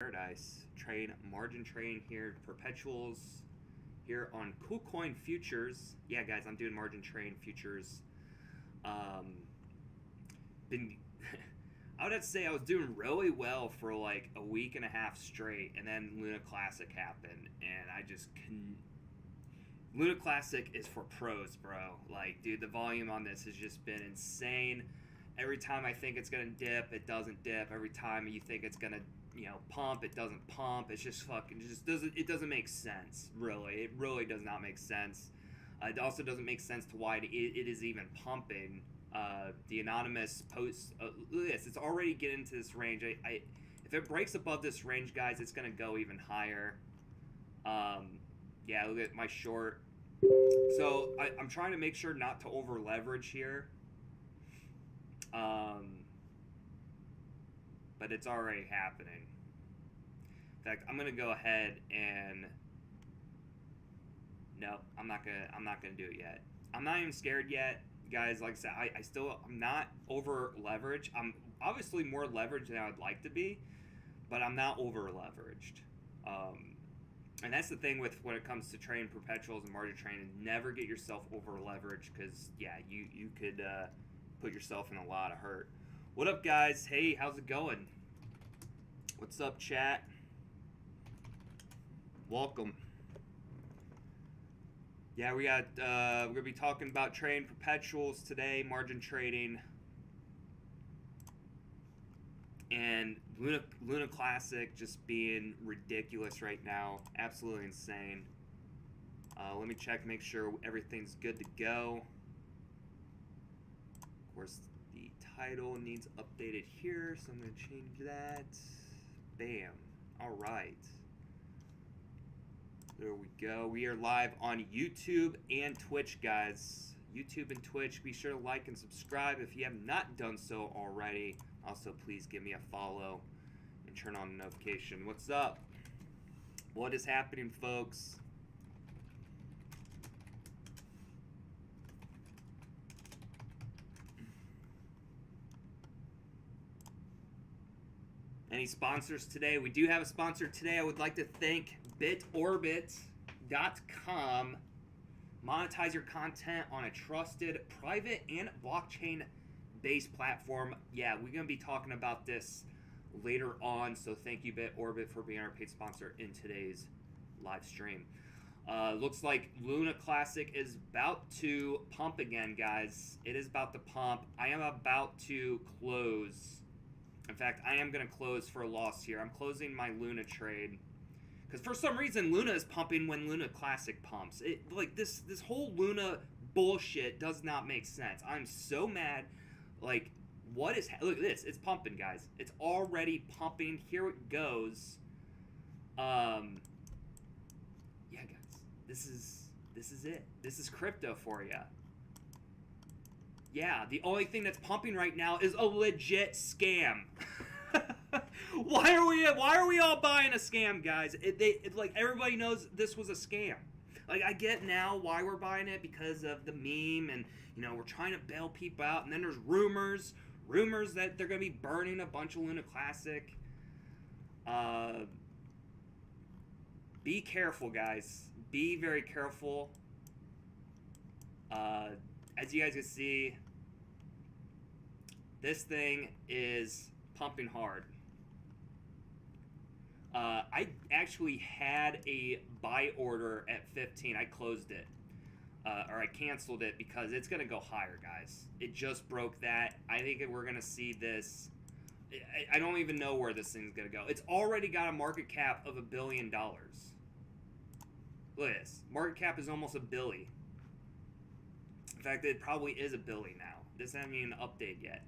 Paradise trade margin trading here, Perpetuals here on KuCoin Futures. Yeah, guys, I'm doing margin trading futures. Been I would have to say I was doing really well for like a week and a half straight, and then Luna Classic happened, and I just couldn't. Luna Classic is for pros, bro. Like, dude, the volume on this has just been insane. Every time I think it's gonna dip, it doesn't dip. Every time you think it's gonna, pump, it doesn't pump. It's just fucking, it doesn't make sense, really. It really does not make sense. It also doesn't make sense to why it is even pumping. The anonymous post, look at this, it's already getting into this range. If it breaks above this range, guys, it's gonna go even higher. Yeah, look at my short. So I'm trying to make sure not to over leverage here. But it's already happening. In fact, I'm gonna go ahead and no, I'm not gonna do it yet. I'm not even scared yet, guys. Like I said, I'm not over leveraged. I'm obviously more leveraged than I would like to be, but I'm not over leveraged. And that's the thing with when it comes to trading perpetuals and margin trading. Never get yourself over leveraged, because yeah, you could put yourself in a lot of hurt. What up, guys? Hey, how's it going? What's up, chat? Welcome. Yeah, we're gonna be talking about trading perpetuals today, margin trading, and Luna Classic just being ridiculous right now, absolutely insane. Let me check, make sure everything's good to go. Of course, the title needs updated here, so I'm gonna change that. Bam. All right. There we go. We are live on YouTube and Twitch, guys. YouTube and Twitch. Be sure to like and subscribe if you have not done so already. Also, please give me a follow and turn on the notification. What's up? What is happening, folks? Any sponsors today? We do have a sponsor today. I would like to thank Bitorbit.com. Monetize your content on a trusted private and blockchain-based platform. Yeah, we're going to be talking about this later on, so thank you, Bitorbit, for being our paid sponsor in today's live stream. Looks like Luna Classic is about to pump again, guys. It is about to pump. I am about to close. In fact, I am going to close for a loss here. I'm closing my Luna trade, because for some reason Luna is pumping when Luna Classic pumps. Like this whole Luna bullshit does not make sense. I'm so mad. Like, what is look at this? It's pumping, guys. It's already pumping. Here it goes. Yeah, guys. This is it. This is crypto for you. Yeah, the only thing that's pumping right now is a legit scam. Why are we all buying a scam, guys? Like, everybody knows this was a scam. Like, I get now why we're buying it, because of the meme, and we're trying to bail people out, and then there's rumors that they're gonna be burning a bunch of Luna Classic. Be careful, guys. Be very careful. As you guys can see, this thing is pumping hard. I actually had a buy order at 15. I closed it. Or I canceled it because it's going to go higher, guys. It just broke that. I think we're going to see this. I don't even know where this thing's going to go. It's already got a market cap of $1 billion. Look at this. Market cap is almost $1 billion. In fact, it probably is $1 billion now. This hasn't even updated yet.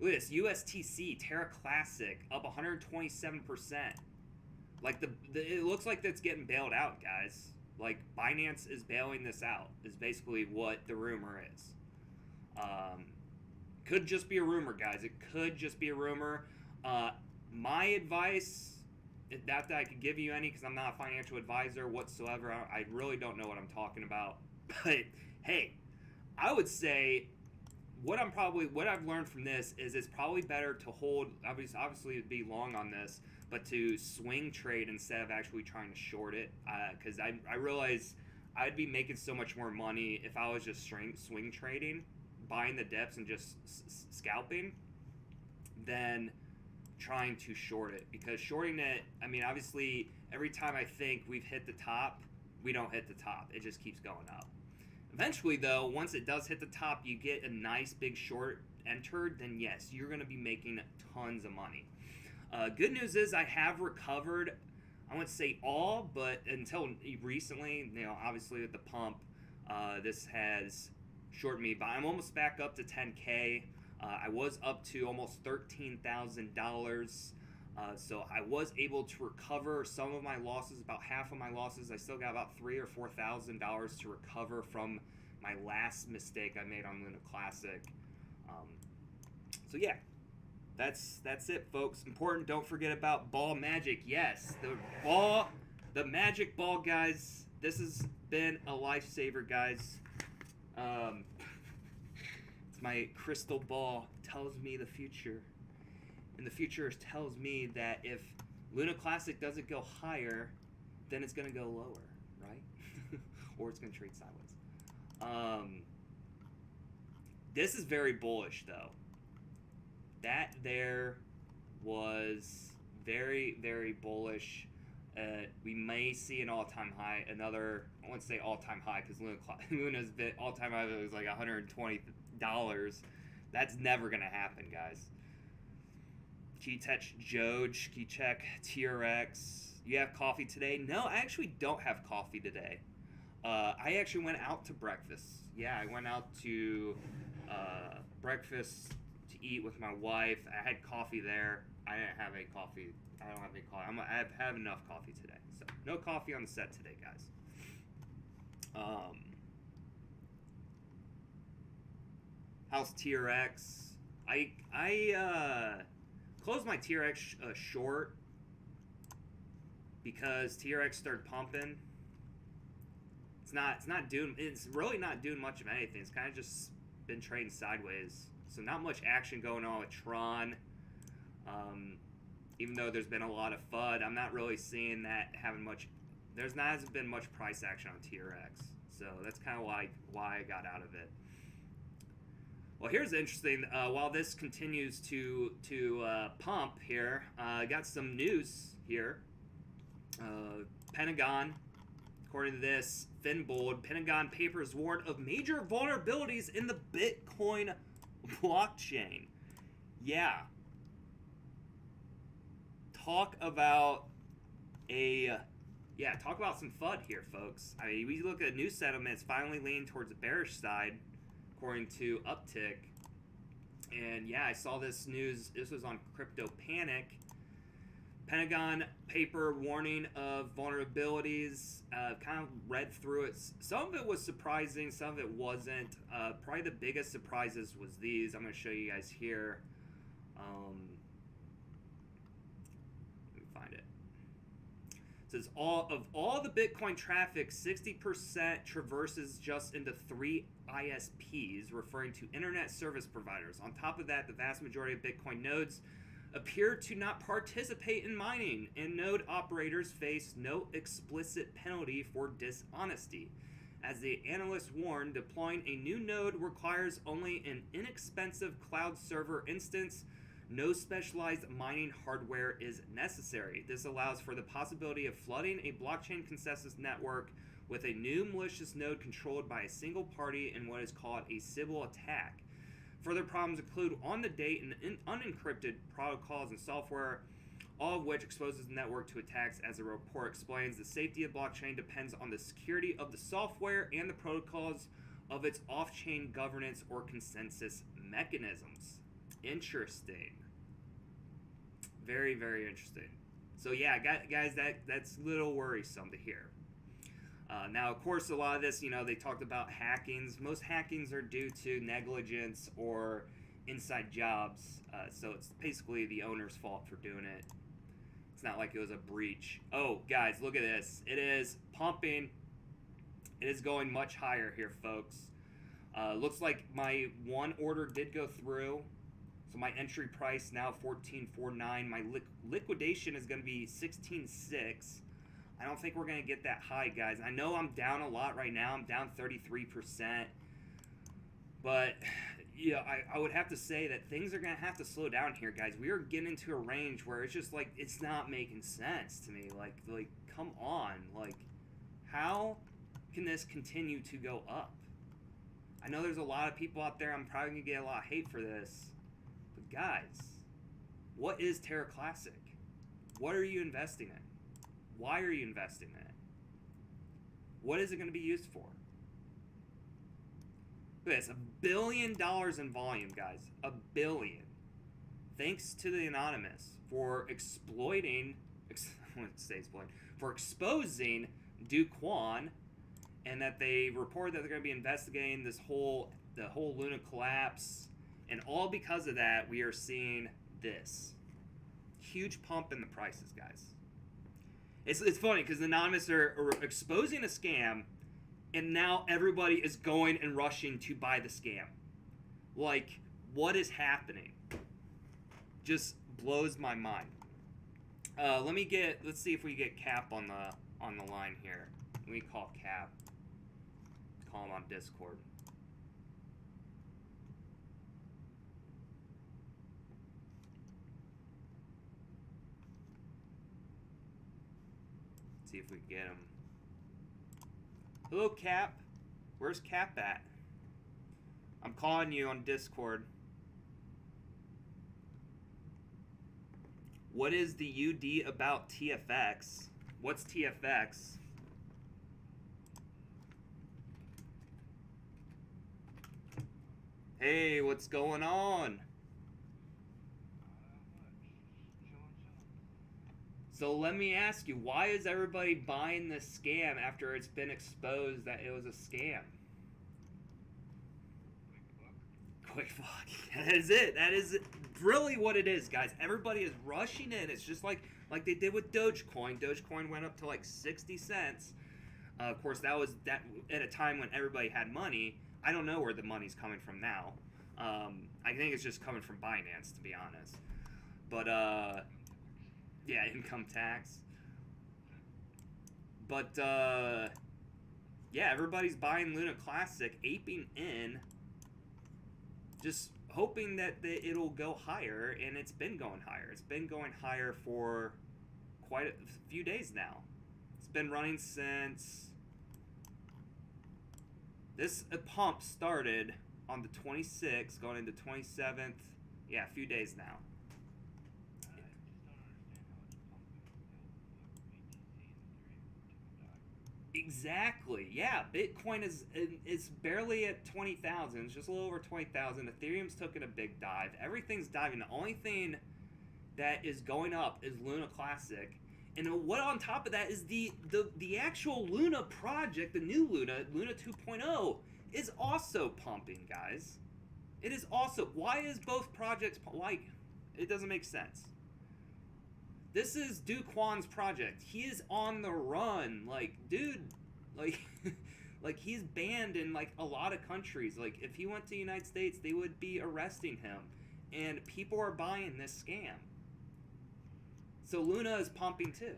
Look at this. USTC, Terra Classic, up 127%. Like, it looks like that's getting bailed out, guys. Like, Binance is bailing this out, is basically what the rumor is. Could just be a rumor, guys. It could just be a rumor. My advice, not that I could give you any, because I'm not a financial advisor whatsoever. I really don't know what I'm talking about. But, hey, I would say what I've learned from this is it's probably better to hold, obviously to be long on this, but to swing trade instead of actually trying to short it, because I realized I'd be making so much more money if I was just swing trading, buying the dips and just scalping, than trying to short it. Because shorting it, I mean, obviously, every time I think we've hit the top, we don't hit the top. It just keeps going up. Eventually, though, once it does hit the top, you get a nice big short entered, then yes, you're going to be making tons of money. Good news is I have recovered, I wouldn't say all, but until recently, you know, obviously with the pump, this has shorted me, but I'm almost back up to 10K. I was up to almost $13,000. So I was able to recover some of my losses, about half of my losses. I still got about $3,000 or $4,000 to recover from my last mistake I made on Luna Classic. So yeah, that's it, folks. Important, don't forget about ball magic. Yes, the magic ball, guys. This has been a lifesaver, guys. It's my crystal ball, tells me the future. And the future tells me that if Luna Classic doesn't go higher, then it's going to go lower, right? Or it's going to trade sideways. This is very bullish, though. That there was very, very bullish. We may see an all-time high. Another, I wouldn't say all-time high because Luna's all-time high was like $120. That's never going to happen, guys. Keytech Joj, Keycheck TRX. You have coffee today? No, I actually don't have coffee today. I actually went out to breakfast. Yeah, I went out to breakfast to eat with my wife. I had coffee there. I didn't have any coffee. I don't have any coffee. I have enough coffee today. So no coffee on the set today, guys. How's TRX? I closed my TRX short because TRX started pumping. It's really not doing much of anything. It's kind of just been trading sideways. So not much action going on with Tron. Even though there's been a lot of FUD, I'm not really seeing that having much. Hasn't been much price action on TRX. So that's kind of why I got out of it. Well, here's interesting. While this continues to pump here, I got some news here. Pentagon, according to this, Finbold, Pentagon papers warn of major vulnerabilities in the Bitcoin blockchain. Yeah. Talk about some FUD here, folks. I mean, we look at new settlements finally leaning towards the bearish side, according to Uptick. And yeah, I saw this news. This was on Crypto Panic. Pentagon paper warning of vulnerabilities. Kind of read through it. Some of it was surprising, some of it wasn't. Probably the biggest surprises was these. I'm going to show you guys here. Let me find it. It says of all the Bitcoin traffic, 60% traverses just into 3 ISPs, referring to internet service providers. On top of that, the vast majority of Bitcoin nodes appear to not participate in mining, and node operators face no explicit penalty for dishonesty. As the analysts warn, deploying a new node requires only an inexpensive cloud server instance. No specialized mining hardware is necessary. This allows for the possibility of flooding a blockchain consensus network with a new malicious node controlled by a single party in what is called a Sybil attack. Further problems include on-the-date and unencrypted protocols and software, all of which exposes the network to attacks. As the report explains, the safety of blockchain depends on the security of the software and the protocols of its off-chain governance or consensus mechanisms. Interesting. Very, very interesting. So yeah, guys, that's a little worrisome to hear. Now, of course, a lot of this, they talked about hackings. Most hackings are due to negligence or inside jobs. So it's basically the owner's fault for doing it. It's not like it was a breach. Oh, guys, look at this. It is pumping. It is going much higher here, folks. Looks like my one order did go through. So my entry price now 14.49. My liquidation is going to be 16.6. I don't think we're going to get that high, guys. I know I'm down a lot right now. I'm down 33%. But, yeah, I would have to say that things are going to have to slow down here, guys. We are getting into a range where it's just, like, it's not making sense to me. Like come on. Like, how can this continue to go up? I know there's a lot of people out there. I'm probably going to get a lot of hate for this. But, guys, what is Terra Classic? What are you investing in? Why are you investing in it? What is it going to be used for? Look at this, $1 billion in volume, guys. $1 billion. Thanks to the Anonymous for exploiting, I wouldn't say exploiting, for exposing Do Kwon, and that they report that they're going to be investigating the whole Luna collapse, and all because of that, we are seeing this huge pump in the prices, guys. It's funny because the Anonymous are exposing a scam, and now everybody is going and rushing to buy the scam. Like, what is happening? Just blows my mind. Let's see if we get Cap on the line here. Let me call Cap. Call him on Discord. See if we can get him. Hello, Cap. Where's Cap at? I'm calling you on Discord. What is the UD about TFX? What's TFX? Hey, what's going on? So let me ask you, why is everybody buying this scam after it's been exposed that it was a scam? Quick buck. That is it. That is really what it is, guys. Everybody is rushing in. It's just like they did with Dogecoin. Dogecoin went up to like 60 cents. Of course, that was at a time when everybody had money. I don't know where the money's coming from now. I think it's just coming from Binance, to be honest. But yeah, income tax. But yeah, everybody's buying Luna Classic, aping in, just hoping that it'll go higher, and it's been going higher. It's been going higher for quite a few days now. It's been running since this pump started on the 26th, going into 27th. Yeah, a few days now. Exactly. Yeah, Bitcoin is barely at 20,000. It's just a little over 20,000. Ethereum's taking a big dive. Everything's diving. The only thing that is going up is Luna Classic. And what on top of that is the actual Luna project, the new Luna 2.0, is also pumping, guys. It is also. Why is both projects like? It doesn't make sense. This is Do Kwon's project. He is on the run. Like, dude, like, like he's banned in like a lot of countries. Like, if he went to the United States, they would be arresting him. And people are buying this scam. So Luna is pumping too.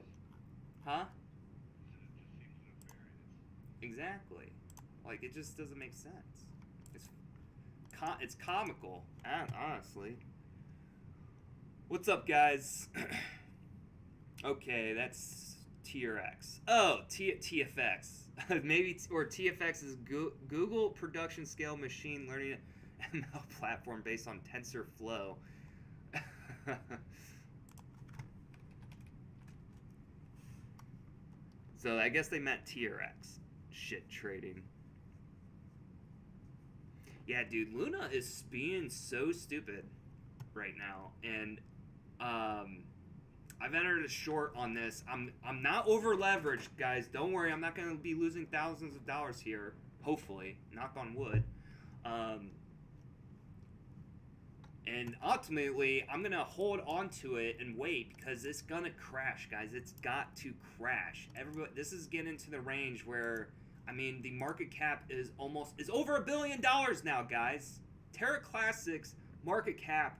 Huh? Exactly. Like, it just doesn't make sense. It's comical, honestly. What's up, guys? Okay, that's TRX. Oh, TFX. Maybe, or TFX is Google Production Scale Machine Learning ML platform based on TensorFlow. So I guess they meant TRX. Shit trading. Yeah, dude, Luna is being so stupid right now, and I've entered a short on this. I'm not over leveraged, guys. Don't worry, I'm not going to be losing thousands of dollars here. Hopefully, knock on wood. And ultimately, I'm going to hold on to it and wait because it's going to crash, guys. It's got to crash. This is getting into the range where, I mean, the market cap is over $1 billion now, guys. Terra Classic's market cap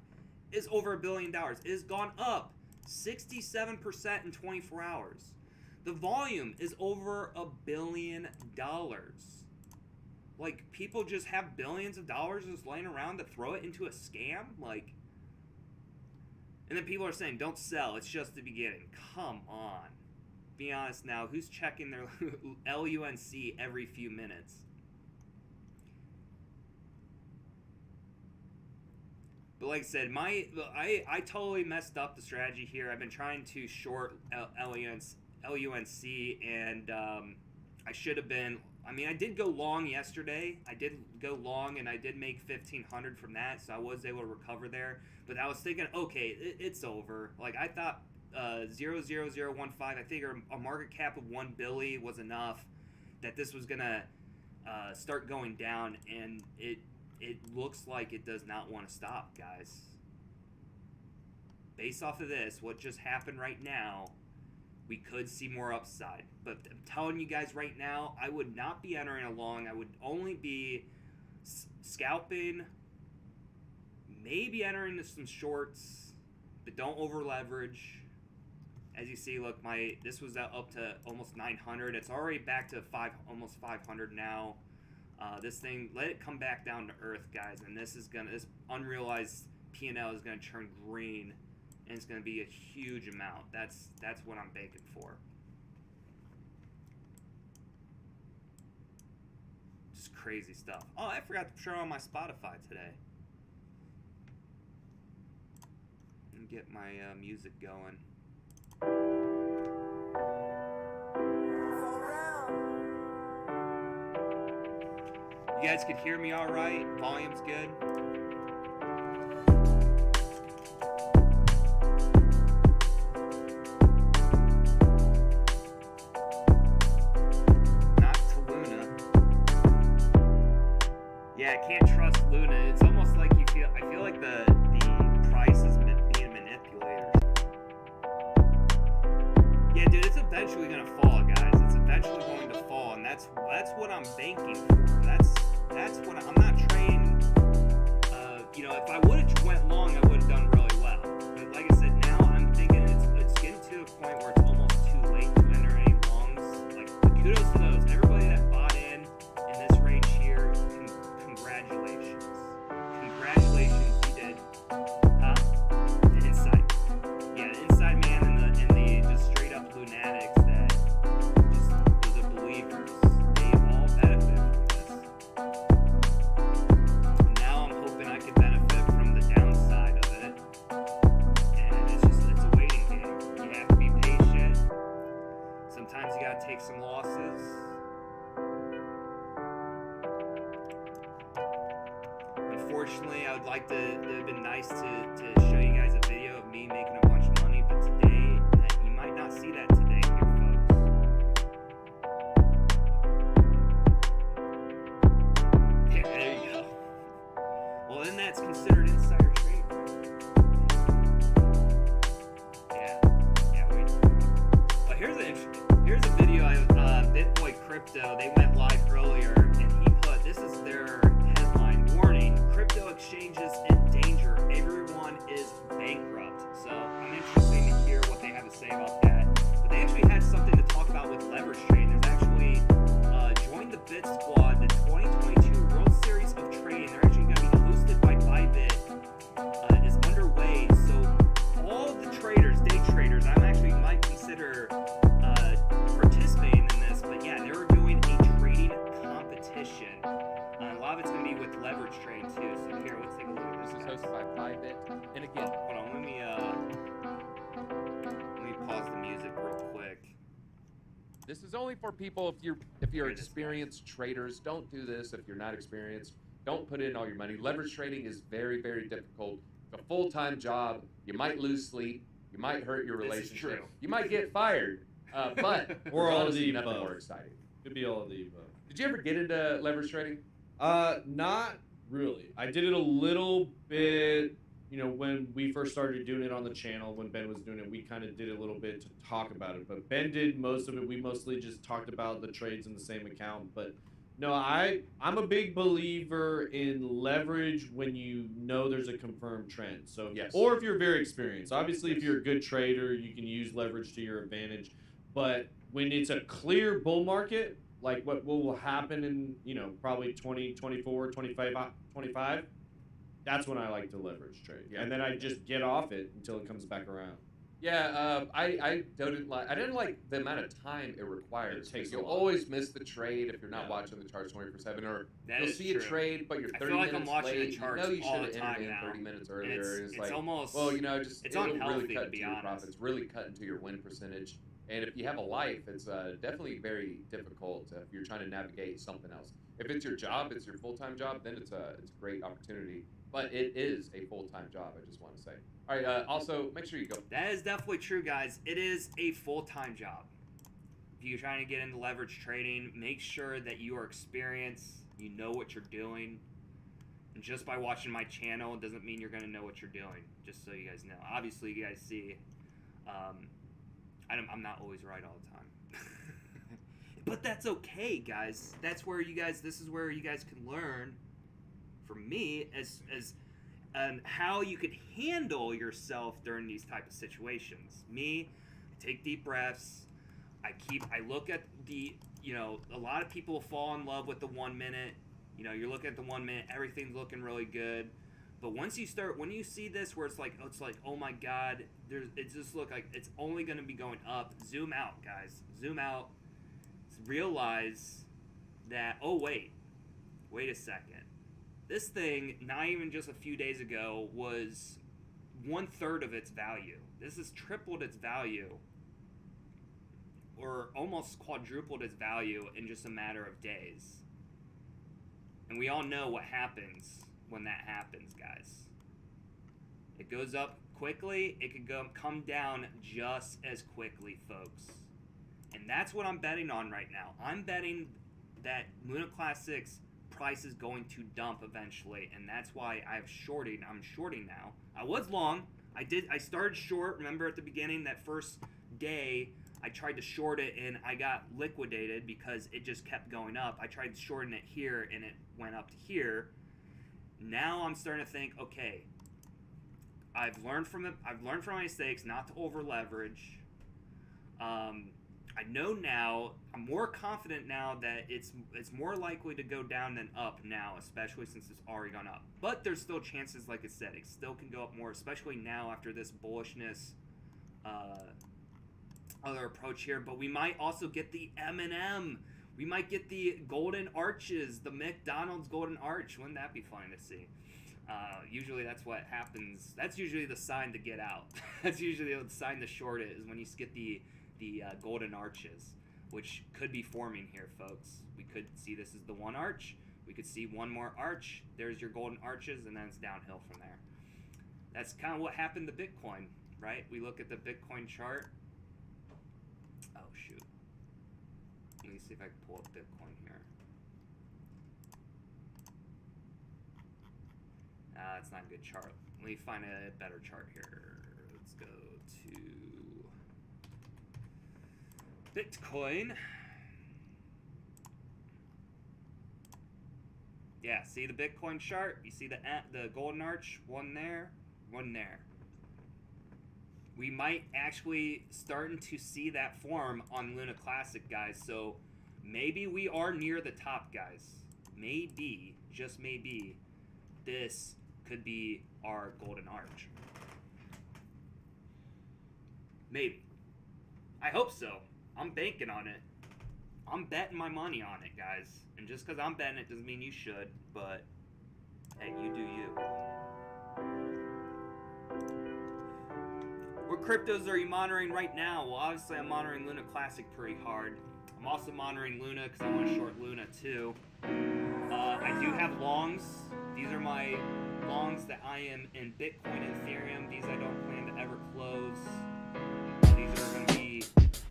is over $1 billion. It has gone up 67% in 24 hours. The volume is over $1 billion. Like, people just have billions of dollars just laying around to throw it into a scam? Like, and then people are saying, don't sell, it's just the beginning. Come on. Be honest now, who's checking their LUNC every few minutes? But like I said, I totally messed up the strategy here. I've been trying to short LUNC, and I should have been. I mean, I did go long yesterday. I did go long, and I did make 1,500 from that, so I was able to recover there. But I was thinking, okay, it's over. Like, I thought 00015, I figured a market cap of 1 billion was enough, that this was gonna start going down, and it looks like it does not want to stop, guys. Based off of this, what just happened right now, we could see more upside. But I'm telling you guys right now, I would not be entering a long. I would only be scalping, maybe entering some shorts, but don't over leverage. As you see, look, this was up to almost 900. It's already back to almost 500 now. This thing, let it come back down to earth, guys, and this unrealized P&L is gonna turn green, and it's gonna be a huge amount. That's what I'm banking for. Just crazy stuff. Oh, I forgot to turn on my Spotify today. And get my music going. You guys could hear me all right? Volume's good? Not to Luna. Yeah, I can't trust Luna. It's almost like I feel like the price is being manipulated. Yeah, dude, it's eventually gonna fall, guys. It's eventually going to fall, and that's what I'm banking for. That's what I'm not trading. If I would have went long, I would have done really well. But like I said, now I'm thinking it's getting to a point where it's almost too late to enter any longs. Like, kudos to those. Everybody that bought in this range here, congratulations. Congratulations, you did. The Insight. Yeah, the Insight man and the just straight up lunatics that just were the believers. They all benefit from this. Now I'm hoping I can benefit from the downside of it. And it's a waiting game. You have to be patient. Sometimes you gotta take some losses. Unfortunately, I would like to. It would have been nice to show you guys a video of me making a bunch of money, but today, you might not see that today here, folks. Yeah, there you go. Well, then that's considered insider trading. Yeah, wait. But here's a video. Bitboy Crypto, they went live earlier, and he put, this is their headline, warning, crypto exchanges in danger, everyone is bankrupt. So I'm interested to hear what they have to say about that. But they actually had something to talk about with leverage trading. There's actually, join the Bit Squad, the 2022 World Series of Trading. They're actually going to be hosted by Bitorbit. Is underway. So all of the traders, day traders, might consider participating in this. But yeah, they were doing a trading competition. A lot of it's going to be with leverage trading too. So here, let's take a look at this. This is hosted by Bitorbit. And again, hold on, let me pause the music real quick. this is only for people if you're experienced traders. Don't do this if you're not experienced. Don't put in all your money. Leverage trading is very, very difficult. It's a full-time job. You might lose sleep. You might hurt your relationship. You might get fired. But or all of the nothing above. more exciting. Could be all of the above. Did you ever get into leverage trading? Not really. I did it a little bit, when we first started doing it on the channel, when Ben was doing it, we kind of did a little bit to talk about it. But Ben did most of it. We mostly just talked about the trades in the same account. But No, I'm a big believer in leverage when you know there's a confirmed trend. So, Yes. or if you're very experienced. Obviously, if you're a good trader, you can use leverage to your advantage. But when it's a clear bull market, like what will happen in, probably 2024, 25, that's when I like to leverage trade. Yeah. And then I just get off it until it comes back around. Yeah, I didn't like the amount of time it requires. It takes You'll a lot. always miss the trade if you're not watching the charts 24/7, or That you'll is see true. a trade, but you're I 30 feel like I'm minutes watching late. the charts you all should the have time entered in now. 30 minutes And earlier. it's like, almost, well, it's it'll unhealthy, really cut to be into your honest. profits, really cut into your win percentage. And if you have a life, it's definitely very difficult if you're trying to navigate something else. If it's your job, it's your full-time job, then it's a great opportunity. But it is a full-time job, I just want to say. All right, also, make sure you go. That is definitely true, guys. It is a full-time job. If you're trying to get into leverage trading, make sure that you are experienced, you know what you're doing. And just by watching my channel, it doesn't mean you're going to know what you're doing, just so you guys know. Obviously, you guys see, I'm not always right all the time. But that's okay, guys. This is where you guys can learn from me as how you could handle yourself during these type of situations. Me, take deep breaths. I look at a lot of people fall in love with the 1 minute. You're looking at the 1 minute, everything's looking really good. But when you see this where it's like, oh my God, it just look like it's only going to be going up. Zoom out, guys. Zoom out. Realize that, oh wait a second. This thing, not even just a few days ago, was 1/3 of its value. This has tripled its value, or almost quadrupled its value in just a matter of days. And we all know what happens when that happens, guys. It goes up quickly, it could come down just as quickly, folks. And that's what I'm betting on right now. I'm betting that Luna Classic's price is going to dump eventually, and that's why I'm shorting now. I was long. I started short. Remember at the beginning, that first day, I tried to short it and I got liquidated because it just kept going up. I tried shorting it here and it went up to here. Now I'm starting to think, okay, I've learned from my mistakes not to over leverage. I know now, I'm more confident now that it's more likely to go down than up now, especially since it's already gone up. But there's still chances, like I said, it still can go up more, especially now after this bullishness other approach here. But we might also get the M&M. We might get the golden arches, the McDonald's golden arch. Wouldn't that be fun to see? Usually that's what happens. That's usually the sign to get out. That's usually the sign to short it, is when you get the golden arches, which could be forming here, folks. We could see this is the one arch. We could see one more arch. There's your golden arches, and then it's downhill from there. That's kind of what happened to Bitcoin, right? We look at the Bitcoin chart. Oh, shoot. Let me see if I can pull up Bitcoin here. That's not a good chart. Let me find a better chart here. Let's go to Bitcoin. Yeah, see the Bitcoin chart? You see the golden arch? One there, one there. We might actually starting to see that form on Luna Classic, guys. So maybe we are near the top, guys. Maybe, just maybe, this could be our golden arch. Maybe. I hope so. I'm banking on it. I'm betting my money on it, guys. And just because I'm betting it doesn't mean you should, but hey, you do you. What cryptos are you monitoring right now? Well, obviously I'm monitoring Luna Classic pretty hard. I'm also monitoring Luna because I want to short Luna too. I do have longs. These are my longs that I am in Bitcoin and Ethereum. These I don't plan to ever close. These are going to be,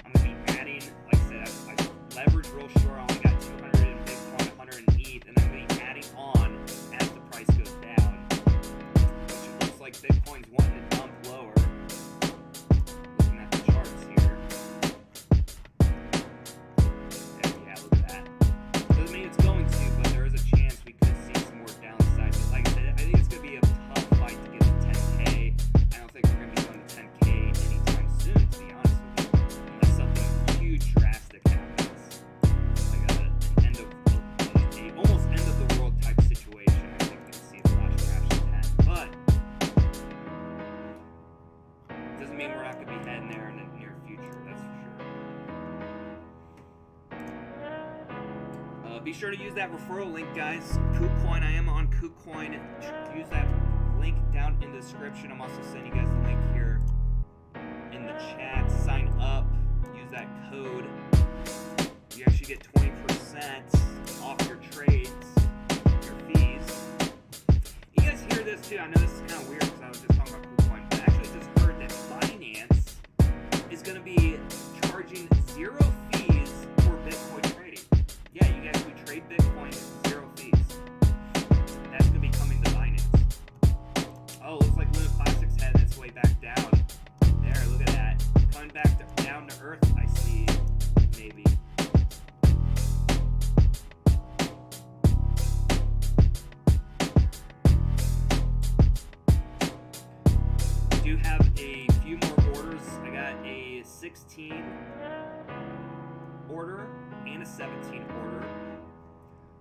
I'm going to be adding, like I said, I leverage real short. I only got 200 in Bitcoin, 100 in ETH, and I'm going to be adding on as the price goes down. Which it looks like Bitcoin's wanting to dump lower. Looking at the charts here. Yeah, look at that. Doesn't mean it's going too drastic happens, like an end of a almost end of the world type situation, I think we can see the watch crashes head. But doesn't mean we're not going to be heading there in the near future. That's for sure. Be sure to use that referral link, guys. KuCoin. I am on KuCoin. Use that link down in the description. I'm also sending you guys the link here in the chat. Sign up. Use that code. You actually get 20% off your trades, your fees. You guys hear this too? I know this is kind of weird because I was just talking about KuCoin, but I actually just heard that Binance is going to be charging 0 fees for Bitcoin trading. Yeah, you guys who trade Bitcoin, 0 fees. That's going to be coming to Binance. Oh, looks like Luna Classic's heading its way back down. There, look at that. Coming back down to earth, I see, maybe. Do have a few more orders. I got a 16 order and a 17 order.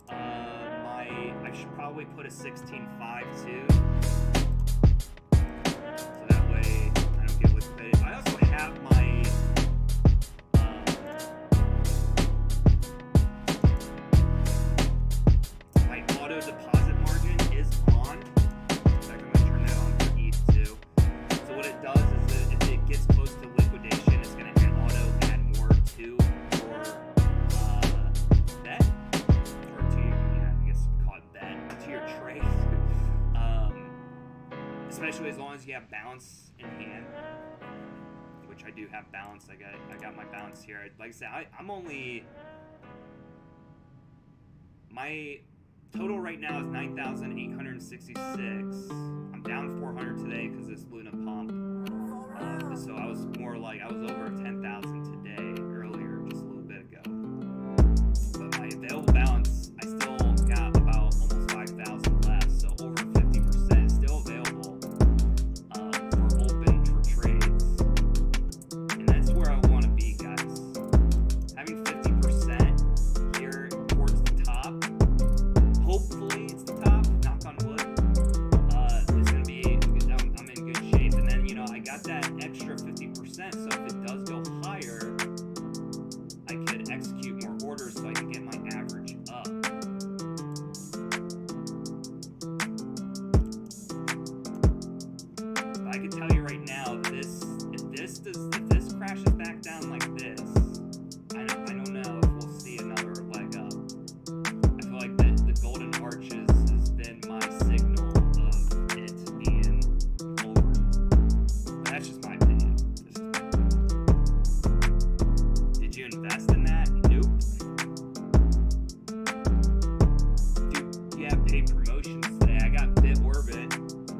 I should probably put a 16.5 too, so that way I don't get liquidated. I also have my my auto deposit margin is on. In fact, I'm gonna turn that on for ETH too. So what it does is that if it gets close to liquidation, it's gonna auto add more to your bet, or to your, yeah, I guess call it bet, to your trade. Especially as long as you have balance in hand, which I do have balance. I got my balance here. Like I said, I'm only, my total right now is 9,866. I'm down 400 today because this Luna pump. So I was more like, I was over 10,000 today, earlier, just a little bit ago. But my available balance, I still got about almost 5,000 left, so over 50% still available for open for trades. And that's where I want to be, guys. Having 50% here towards the top, hopefully it's the top, knock on wood. It's going to be, I'm in good shape. And then, you know, I got that extra 50%, so if it does go higher, I could execute more orders so I can get my average up. But I can tell you right now, if this crashes back down like this, I don't know if we'll see another leg up. I feel like the golden arches has been my signal of it being over. But that's just my opinion. Did you invest in that? Nope. Do you have paid promotions today? I got Bitorbit.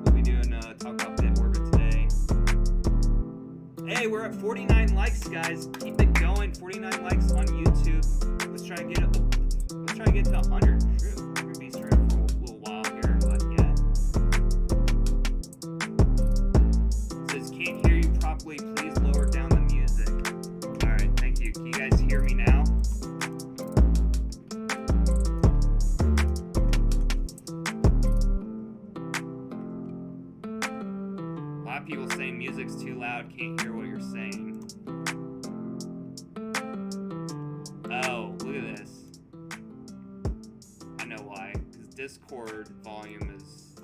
We'll be doing talk about Bitorbit today. Hey, we're at 49 likes, guys. Keep it going. 49 likes on YouTube. Let's try to get to 100. True. We're gonna be streaming for a little while here, but yeah. It says can't hear you properly. Please lower down the music. All right, thank you. Can you guys hear me now? A lot of people saying music's too loud. Can't hear what you're saying. Oh, look at this. I know why. Because Discord volume is...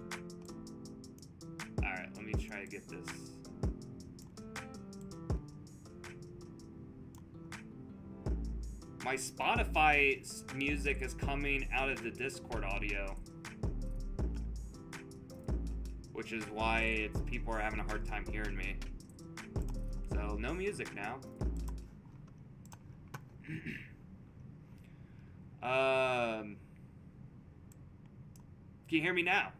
Alright, let me try to get this. My Spotify music is coming out of the Discord audio, which is why people are having a hard time hearing me. So, no music now. Can you hear me now?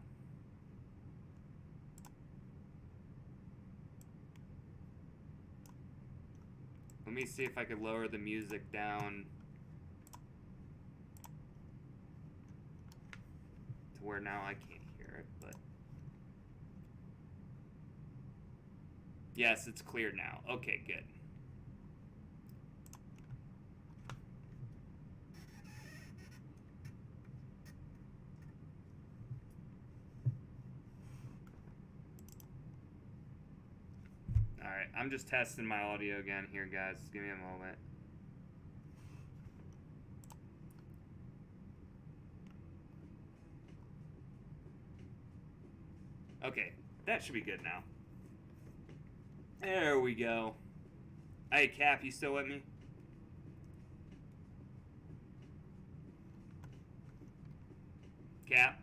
Let me see if I could lower the music down to where now I can't hear it, but yes, it's clear now. Okay, good. I'm just testing my audio again here, guys. Give me a moment. Okay, that should be good now. There we go. Hey, Cap, you still with me? Cap?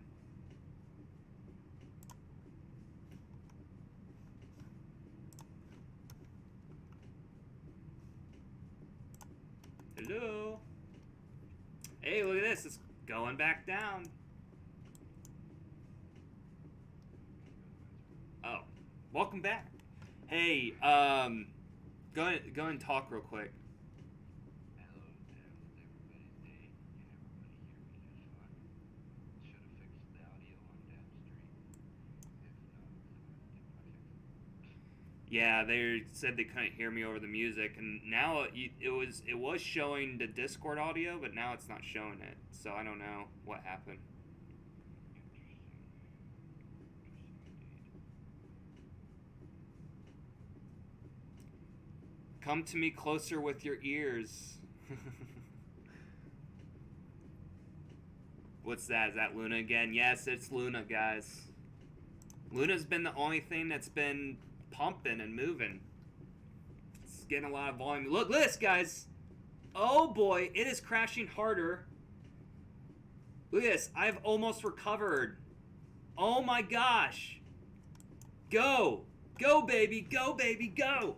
Hello? Hey, look at this. It's going back down. Oh, welcome back. Hey, go and talk real quick. Yeah, they said they couldn't hear me over the music, and now it was showing the Discord audio, but now it's not showing it. So I don't know what happened. Come to me closer with your ears. What's that? Is that Luna again? Yes, it's Luna, guys. Luna's been the only thing that's been pumping and moving. It's getting a lot of volume. Look at this, guys. Oh boy, it is crashing harder. Look at this. I've almost recovered. Oh my gosh. Go. Go, baby. Go, baby. Go.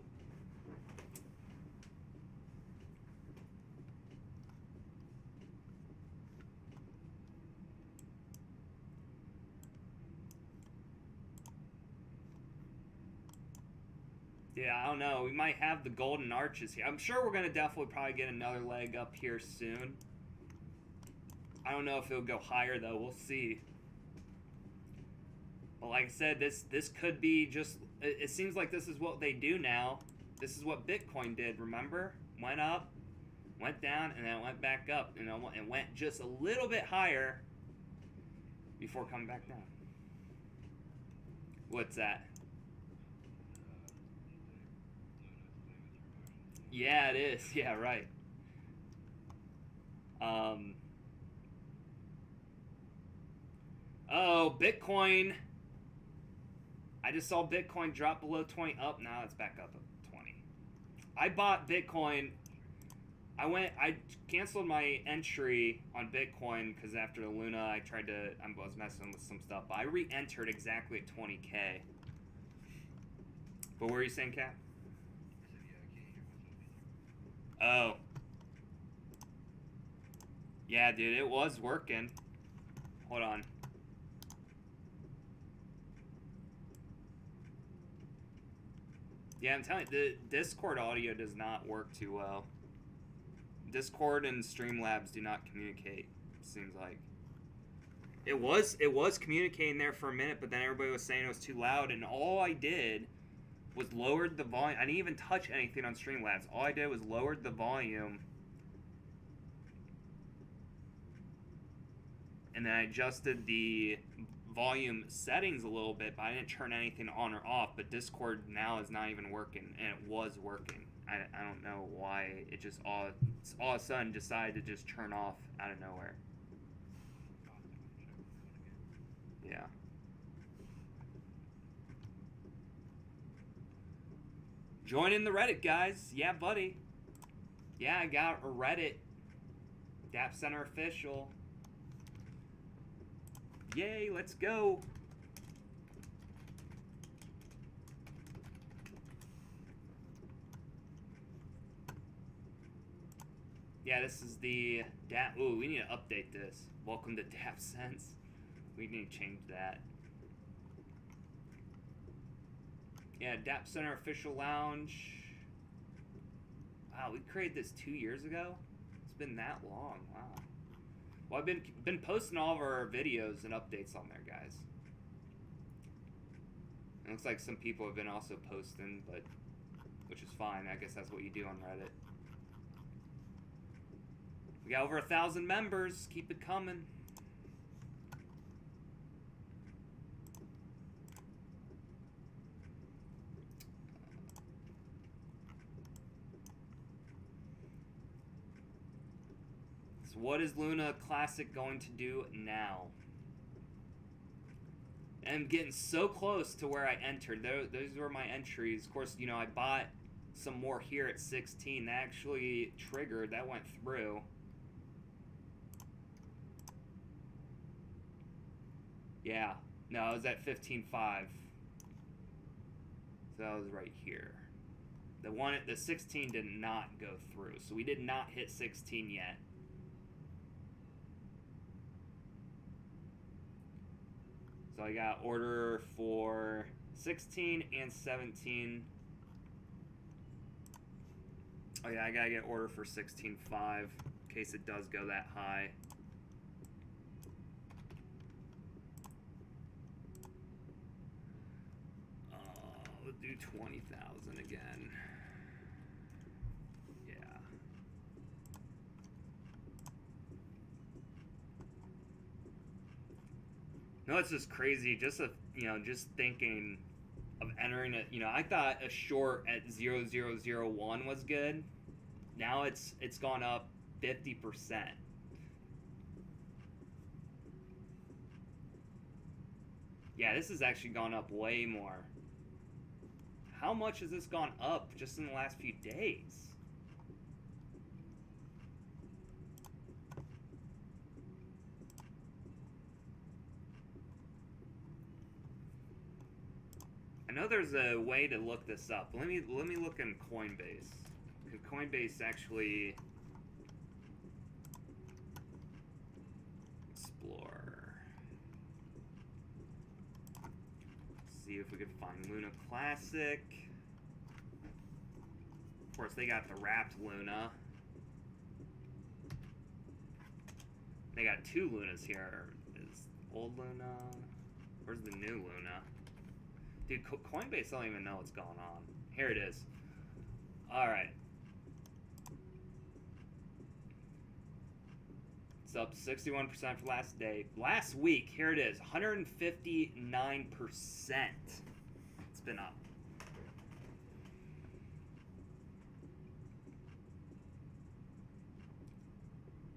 Yeah, I don't know. We might have the golden arches here. I'm sure we're going to definitely probably get another leg up here soon. I don't know if it'll go higher, though. We'll see. But like I said, this could be just... It seems like this is what they do now. This is what Bitcoin did, remember? Went up, went down, and then it went back up. You know, and went just a little bit higher before coming back down. What's that? Yeah, it is. Yeah, right. Oh, Bitcoin. I just saw Bitcoin drop below 20 up. Now it's back up at 20. I bought Bitcoin. I canceled my entry on Bitcoin because after the Luna, I was messing with some stuff. But I re-entered exactly at 20K. But what were you saying, Kat? Oh. Yeah, dude, it was working. Hold on. Yeah, I'm telling you, the Discord audio does not work too well. Discord and Streamlabs do not communicate, it seems like. It was communicating there for a minute, but then everybody was saying it was too loud, and all I did was lowered the volume. I didn't even touch anything on Streamlabs. All I did was lowered the volume. And then I adjusted the volume settings a little bit, but I didn't turn anything on or off. But Discord now is not even working, and it was working. I don't know why it just all of a sudden decided to just turn off out of nowhere. Yeah. Join in the Reddit, guys. Yeah, buddy. Yeah, I got a Reddit. Dapp Center official. Yay, let's go. Yeah, this is the Dapp. Ooh, we need to update this. Welcome to Dapp Sense. We need to change that. Yeah, Dapp Center official lounge. Wow, we created this 2 years ago. It's been that long. Wow. Well, I've been posting all of our videos and updates on there, guys. It looks like some people have been also posting, but which is fine. I guess that's what you do on Reddit. We got over 1,000 members. Keep it coming. So what is Luna Classic going to do now? I'm getting so close to where I entered. Those were my entries. Of course, you know, I bought some more here at 16. That actually triggered. That went through. Yeah. No, I was at 15.5. So that was right here. The 16 did not go through. So we did not hit 16 yet. So I got order for 16 and 17. Oh yeah, I gotta get order for 16.5 in case it does go that high. We'll do 20,000 again. Yeah. No, it's just crazy. Just just thinking of entering it. You know, I thought a short at 0.0001 was good. Now it's gone up 50%. Yeah, this has actually gone up way more. How much has this gone up just in the last few days? I know there's a way to look this up. Let me look in Coinbase. Because Coinbase actually explore. See if we can find Luna Classic. Of course, they got the wrapped Luna. They got two Lunas here. Is old Luna? Where's the new Luna? Dude, Coinbase don't even know what's going on. Here it is. Alright. It's up 61% for last day. Last week, here it is. 159%. It's been up.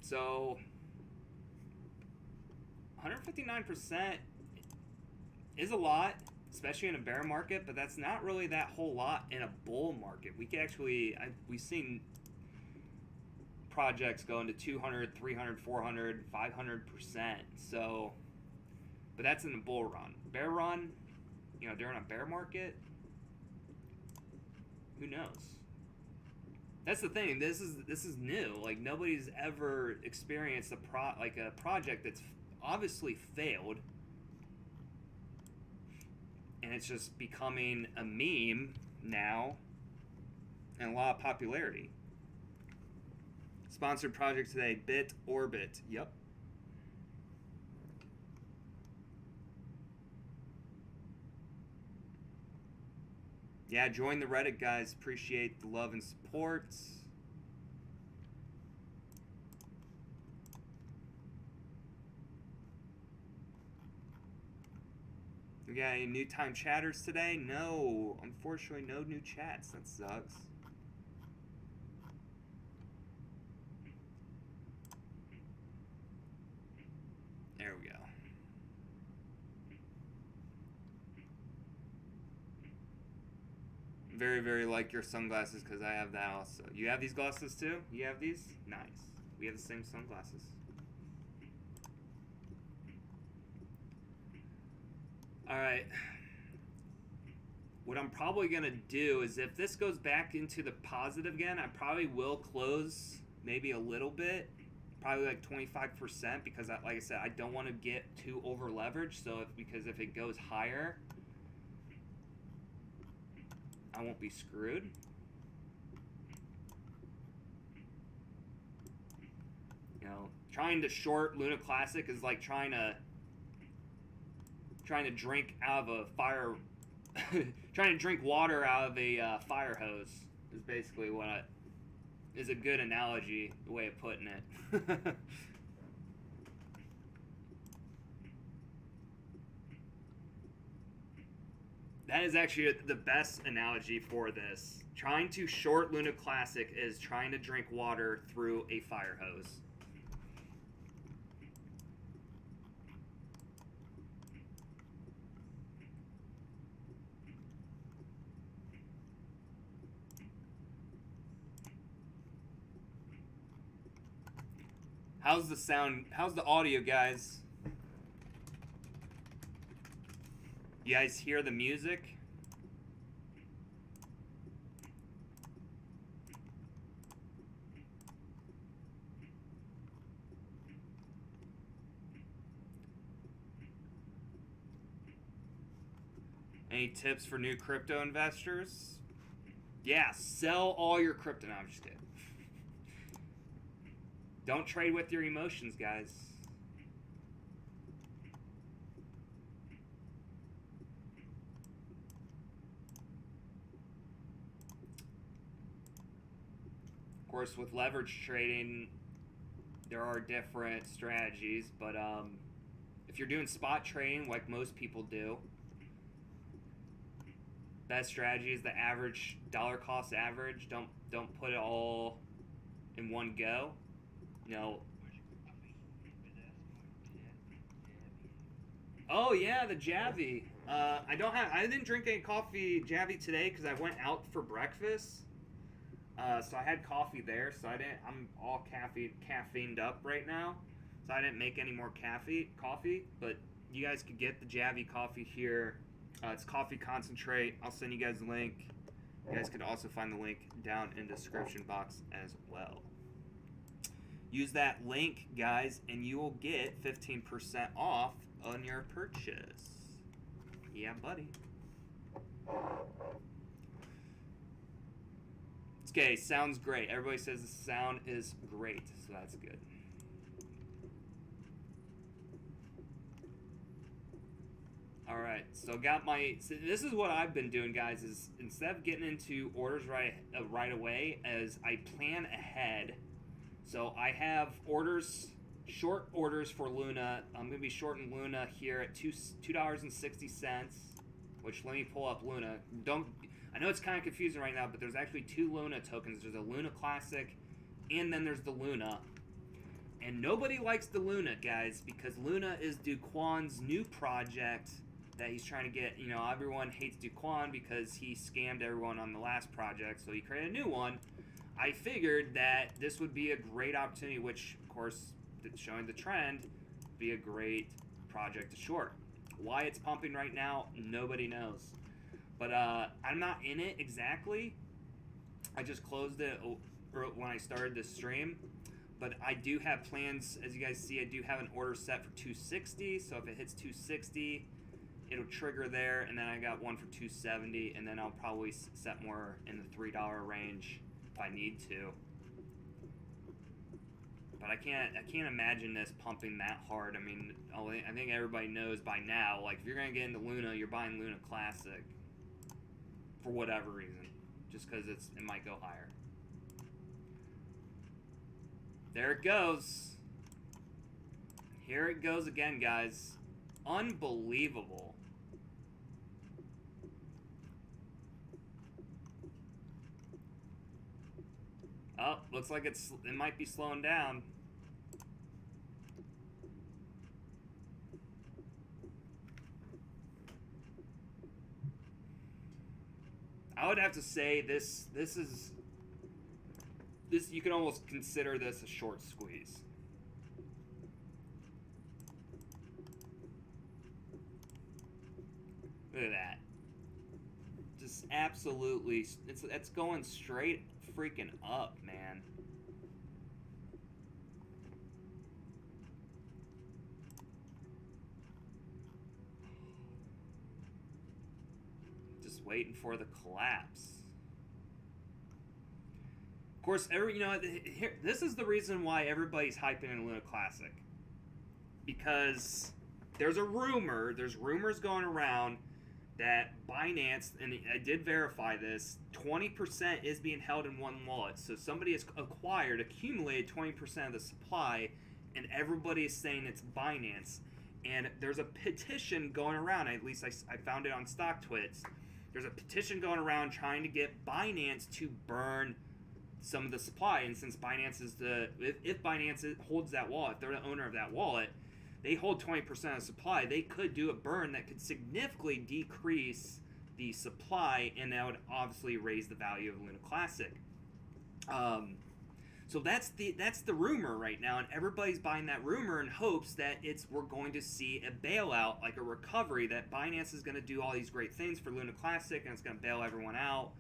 So, 159% is a lot, especially in a bear market, but that's not really that whole lot in a bull market. We could actually, we've seen projects go into 200, 300, 400, 500%. So, but that's in the bull run. Bear run, you know, during a bear market, who knows? That's the thing. This is new. Like, nobody's ever experienced a project that's obviously failed, and it's just becoming a meme now, and a lot of popularity. Sponsored project today, Bitorbit. Yep. Yeah, join the Reddit, guys. Appreciate the love and support. We got any new time chatters today? No. Unfortunately, no new chats. That sucks. There we go. Very, very like your sunglasses because I have that also. You have these glasses too? You have these? Nice. We have the same sunglasses. Alright. What I'm probably going to do is if this goes back into the positive again, I probably will close maybe a little bit. Probably like 25% because, like I said, I don't want to get too over leveraged. So because if it goes higher, I won't be screwed. You know, trying to short Luna Classic is like trying to drink out of a fire, trying to drink water out of a fire hose is basically what is a good analogy, the way of putting it. That is actually the best analogy for this. Trying to short Luna Classic is trying to drink water through a fire hose. How's the sound? How's the audio, guys? You guys hear the music? Any tips for new crypto investors? Yeah, sell all your crypto. No, I'm just kidding. Don't trade with your emotions, guys. Of course, with leverage trading, there are different strategies, but if you're doing spot trading like most people do, best strategy is the average dollar cost average. Don't put it all in one go. You know. Oh yeah, the Javi. I didn't drink any coffee Javi today because I went out for breakfast. So I had coffee there, so I'm all caffeined up right now. So I didn't make any more coffee, but you guys could get the Javi coffee here. It's coffee concentrate. I'll send you guys the link. You guys could also find the link down in the description box as well. Use that link, guys, and you will get 15% off on your purchase. Yeah, buddy. Okay, sounds great. Everybody says the sound is great, so that's good. All right, so this is what I've been doing, guys, is instead of getting into orders right away, as I plan ahead. So I have short orders for Luna. I'm going to be shorting Luna here at $2.60, which let me pull up Luna. I know it's kind of confusing right now, but there's actually two Luna tokens. There's a Luna Classic, and then there's the Luna. And nobody likes the Luna, guys, because Luna is Duquan's new project that he's trying to get. You know, everyone hates Duquan because he scammed everyone on the last project, so he created a new one. I figured that this would be a great opportunity, which, of course, showing the trend, be a great project to short. Why it's pumping right now, nobody knows. But I'm not in it exactly. I just closed it when I started this stream. But I do have plans. As you guys see, I do have an order set for 260. So if it hits 260, it'll trigger there. And then I got one for 270. And then I'll probably set more in the $3 range if I need to. But I can't imagine this pumping that hard. I mean, I think everybody knows by now, like, if you're going to get into Luna, you're buying Luna Classic. For whatever reason. Just because it might go higher. There it goes. Here it goes again, guys. Unbelievable. Oh, looks like it might be slowing down. I would have to say this you can almost consider this a short squeeze. Look at that. Just absolutely, it's going straight freaking up, man. Just waiting for the collapse. Of course, this is the reason why everybody's hyping in Luna Classic. Because there's rumors going around that Binance, and I did verify this, 20% is being held in one wallet. So somebody has accumulated 20% of the supply, and everybody is saying it's Binance. And there's a petition going around, at least I found it on StockTwits. There's a petition going around trying to get Binance to burn some of the supply. And since Binance is if Binance holds that wallet, they're the owner of that wallet, they hold 20% of the supply. They could do a burn that could significantly decrease the supply, and that would obviously raise the value of Luna Classic. So that's the rumor right now, and everybody's buying that rumor in hopes that we're going to see a bailout, like a recovery, that Binance is going to do all these great things for Luna Classic and it's going to bail everyone out.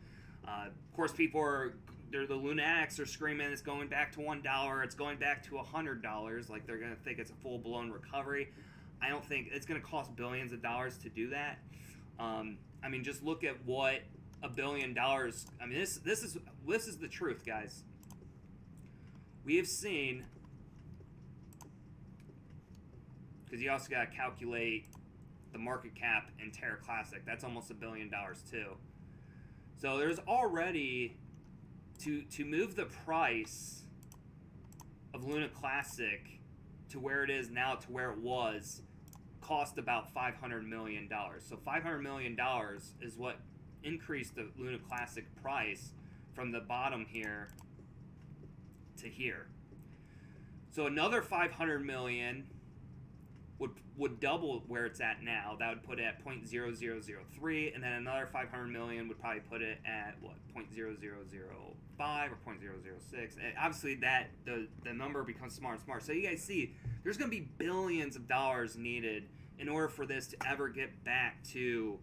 Of course, the Lunatics are screaming it's going back to $1, it's going back to $100, like they're going to think it's a full-blown recovery. I don't think it's going to cost billions of dollars to do that. I mean, just look at what $1 billion. I mean, this is the truth, guys. We have seen, because you also got to calculate the market cap in Terra Classic. That's almost $1 billion too. So there's already to move the price of Luna Classic to where it is now to where it was, cost about $500 million. So $500 million is what increased the Luna Classic price from the bottom here to here. So another 500 million would double where it's at now. That would put it at 0.0003, and then another 500 million would probably put it at what, 0.0005 or 0.006. And obviously that the number becomes smaller and smaller. So you guys see there's going to be billions of dollars needed in order for this to ever get back to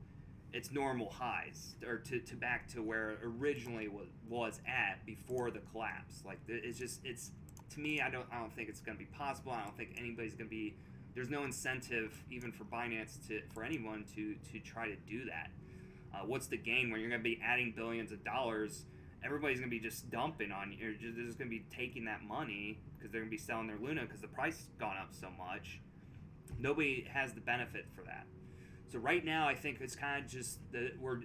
its normal highs, or to back to where it originally was at before the collapse. Like, it's to me, I don't think it's going to be possible. I don't think anybody's going to be. There's no incentive even for Binance for anyone to try to do that. What's the gain when you're going to be adding billions of dollars? Everybody's going to be just dumping on you. They're just going to be taking that money because they're going to be selling their Luna because the price has gone up so much. Nobody has the benefit for that. So right now, I think it's kind of just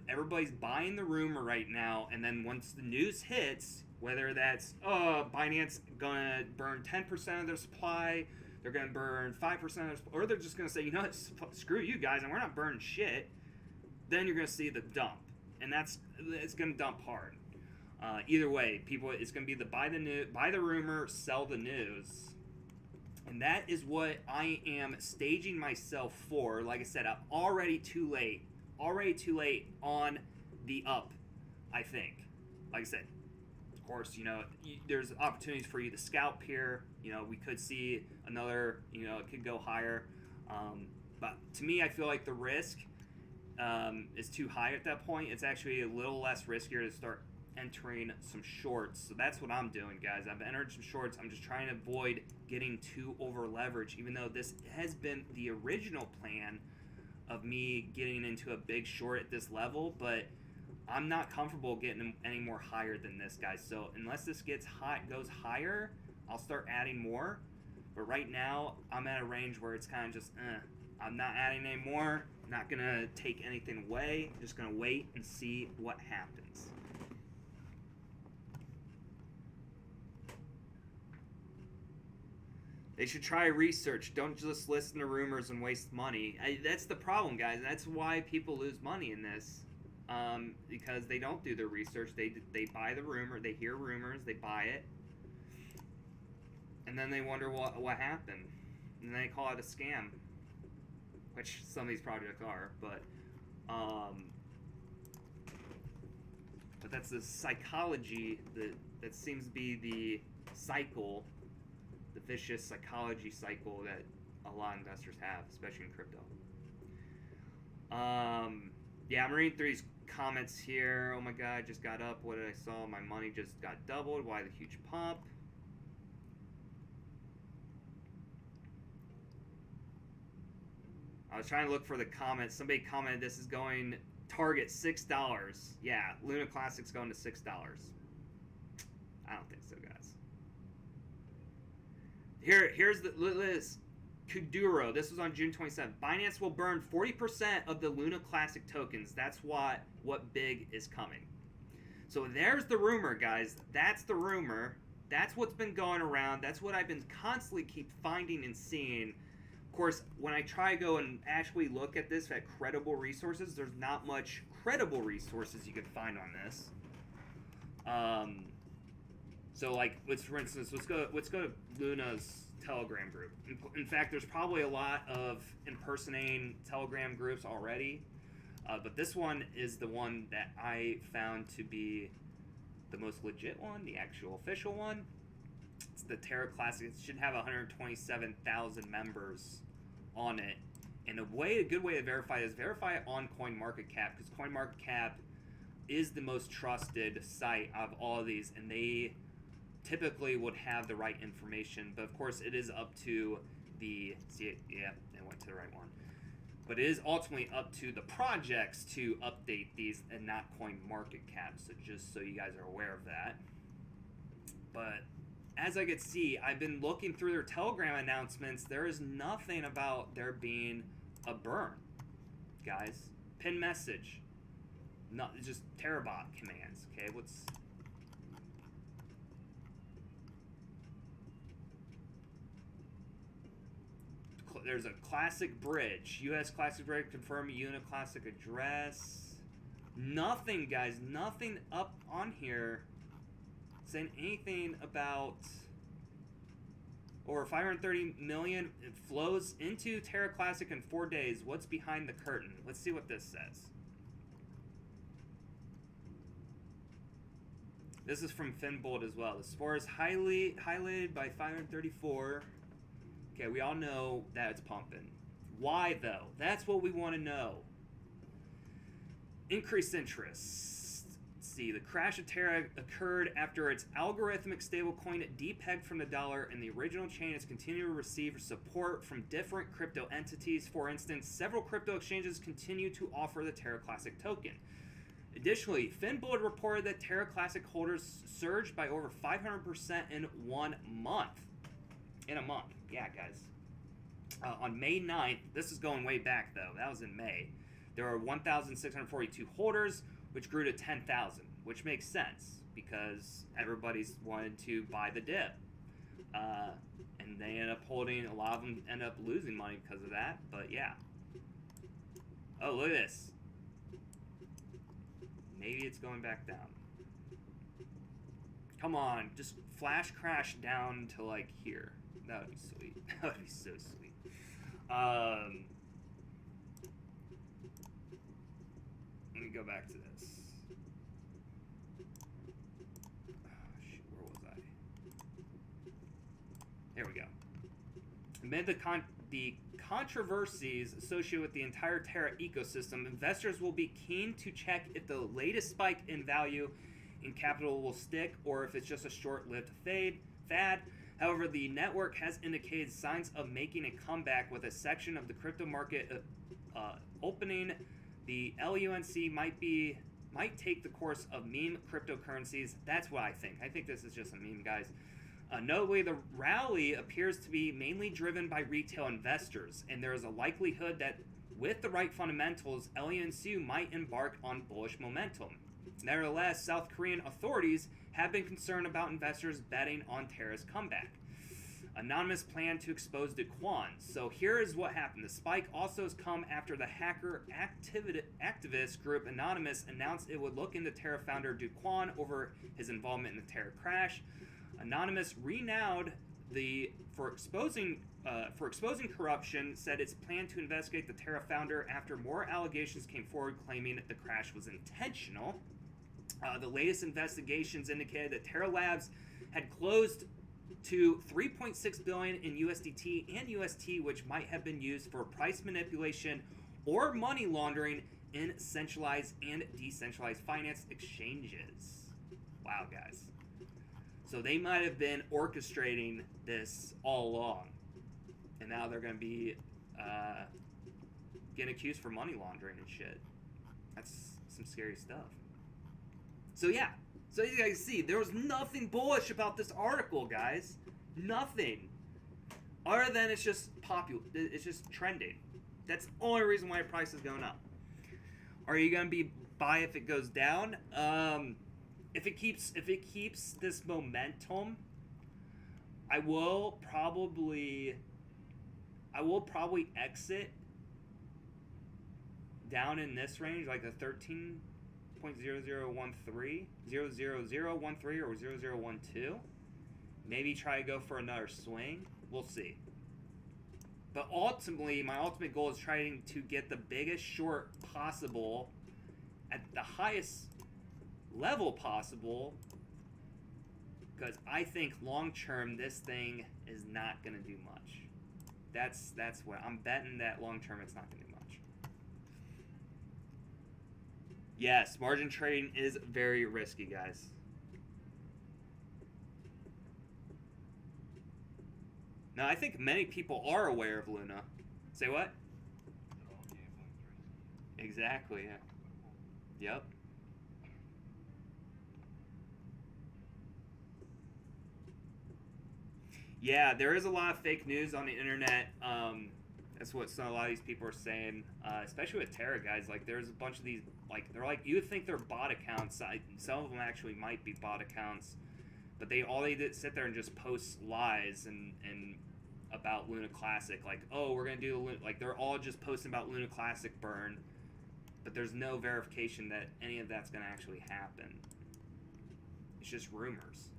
everybody's buying the rumor right now, and then once the news hits, whether that's Binance gonna burn 10% of their supply, they're gonna burn 5% of their supply, or they're just gonna say, you know what, screw you guys, and we're not burning shit. Then you're gonna see the dump, and it's gonna dump hard. Either way, it's gonna be the buy the rumor, sell the news. And that is what I am staging myself for. Like I said, I'm already too late on the up, I think. Like I said, of course, there's opportunities for you to scalp here. We could see another, it could go higher. But to me, I feel like the risk is too high at that point. It's actually a little less riskier to start entering some shorts. So that's what I'm doing, guys. I've entered some shorts. I'm just trying to avoid getting too over leveraged, even though this has been the original plan of me getting into a big short at this level, but I'm not comfortable getting any more higher than this, guys. So unless this goes higher, I'll start adding more. But right now, I'm at a range where it's kind of just, I'm not adding any more, not gonna take anything away, just gonna wait and see what happens. They should try research. Don't just listen to rumors and waste money. That's the problem, guys. That's why people lose money in this, because they don't do their research. They buy the rumor. They hear rumors. They buy it, and then they wonder what happened, and then they call it a scam, which some of these projects are. But that's the psychology that seems to be the cycle. The vicious psychology cycle that a lot of investors have, especially in crypto. Yeah, I'm reading through these comments here. Oh my god, I just got up. What did I saw? My money just got doubled. Why the huge pump? I was trying to look for the comments. Somebody commented this is going target $6. Yeah, Luna Classic's going to $6. I don't think so, guys. Here's this Kuduro. This was on June 27th. Binance will burn 40% of the Luna Classic tokens. That's what big is coming. So there's the rumor, guys. That's the rumor. That's what's been going around. That's what I've been constantly keep finding and seeing. Of course, when I try to go and actually look at this at credible resources, there's not much credible resources you can find on this. So, like, for instance, let's go to Luna's Telegram group. In fact, there's probably a lot of impersonating Telegram groups already, but this one is the one that I found to be the most legit one, the actual official one. the Terra Classic. It should have 127,000 members on it. And a good way to verify is verify it on CoinMarketCap, because CoinMarketCap is the most trusted site of all of these, and they typically would have the right information. But of course, it is up to the it went to the right one. But it is ultimately up to the projects to update these and not CoinMarketCap. So just so you guys are aware of that. But as I could see, I've been looking through their Telegram announcements. There is nothing about there being a burn, guys. Pin message. Not just Terabot commands. Okay, there's a classic bridge. U.S. classic bridge, confirm unit classic address. Nothing, guys. Nothing up on here saying anything about over 530 million. It flows into Terra Classic in 4 days. What's behind the curtain? Let's see what this says. This is from Finbold as well. The score is highlighted by 534. Okay, we all know that it's pumping. Why, though? That's what we want to know. Increased interest. Let's see. The crash of Terra occurred after its algorithmic stablecoin depegged from the dollar, and the original chain has continued to receive support from different crypto entities. For instance, several crypto exchanges continue to offer the Terra Classic token. Additionally, Finbold reported that Terra Classic holders surged by over 500% in 1 month. In a month. Yeah, guys. On May 9th, this is going way back, though. That was in May. There were 1,642 holders, which grew to 10,000, which makes sense because everybody's wanted to buy the dip. And they end up holding, a lot of them end up losing money because of that, but yeah. Oh, look at this. Maybe it's going back down. Come on, just flash crash down to like here. That would be sweet. That would be so sweet. Let me go back to this. Oh, shoot, where was I? There we go. Amid the controversies associated with the entire Terra ecosystem, investors will be keen to check if the latest spike in value in capital will stick or if it's just a short-lived fad. However, the network has indicated signs of making a comeback with a section of the crypto market opening. The LUNC might take the course of meme cryptocurrencies. That's what I think. I think this is just a meme, guys. Notably, the rally appears to be mainly driven by retail investors, and there is a likelihood that with the right fundamentals, LUNC might embark on bullish momentum. Nevertheless, South Korean authorities have been concerned about investors betting on Terra's comeback. Anonymous plan to expose Daquan. So here is what happened. The spike also has come after the hacker activist group Anonymous announced it would look into Terra founder Daquan over his involvement in the Terra crash. Anonymous, renowned for exposing corruption, said its plan to investigate the Terra founder after more allegations came forward claiming the crash was intentional. The latest investigations indicated that Terra Labs had closed to $3.6 billion in USDT and UST, which might have been used for price manipulation or money laundering in centralized and decentralized finance exchanges. Wow, guys. So they might have been orchestrating this all along, and now they're going to be getting accused for money laundering and shit. That's some scary stuff. So yeah, so you guys see, there was nothing bullish about this article, guys. Nothing. Other than it's just popular, it's just trending. That's the only reason why the price is going up. Are you gonna buy if it goes down? If it keeps this momentum, I will probably exit down in this range, like a 13.0013, 00013 or 0012. Maybe try to go for another swing. We'll see. But ultimately, my ultimate goal is trying to get the biggest short possible at the highest level possible because I think long term this thing is not going to do much. That's what I'm betting, that long term it's not going to do much. Yes, margin trading is very risky, guys. Now, I think many people are aware of Luna. Say what? Exactly, yeah. Yep. Yeah, there is a lot of fake news on the internet. That's what a lot of these people are saying, especially with Terra, guys. Like, there's a bunch of these, like, they're like, you would think they're bot accounts. Some of them actually might be bot accounts, but all they did sit there and just post lies and about Luna Classic. Like, oh, we're gonna do like, they're all just posting about Luna Classic burn, but there's no verification that any of that's gonna actually happen. It's just rumors.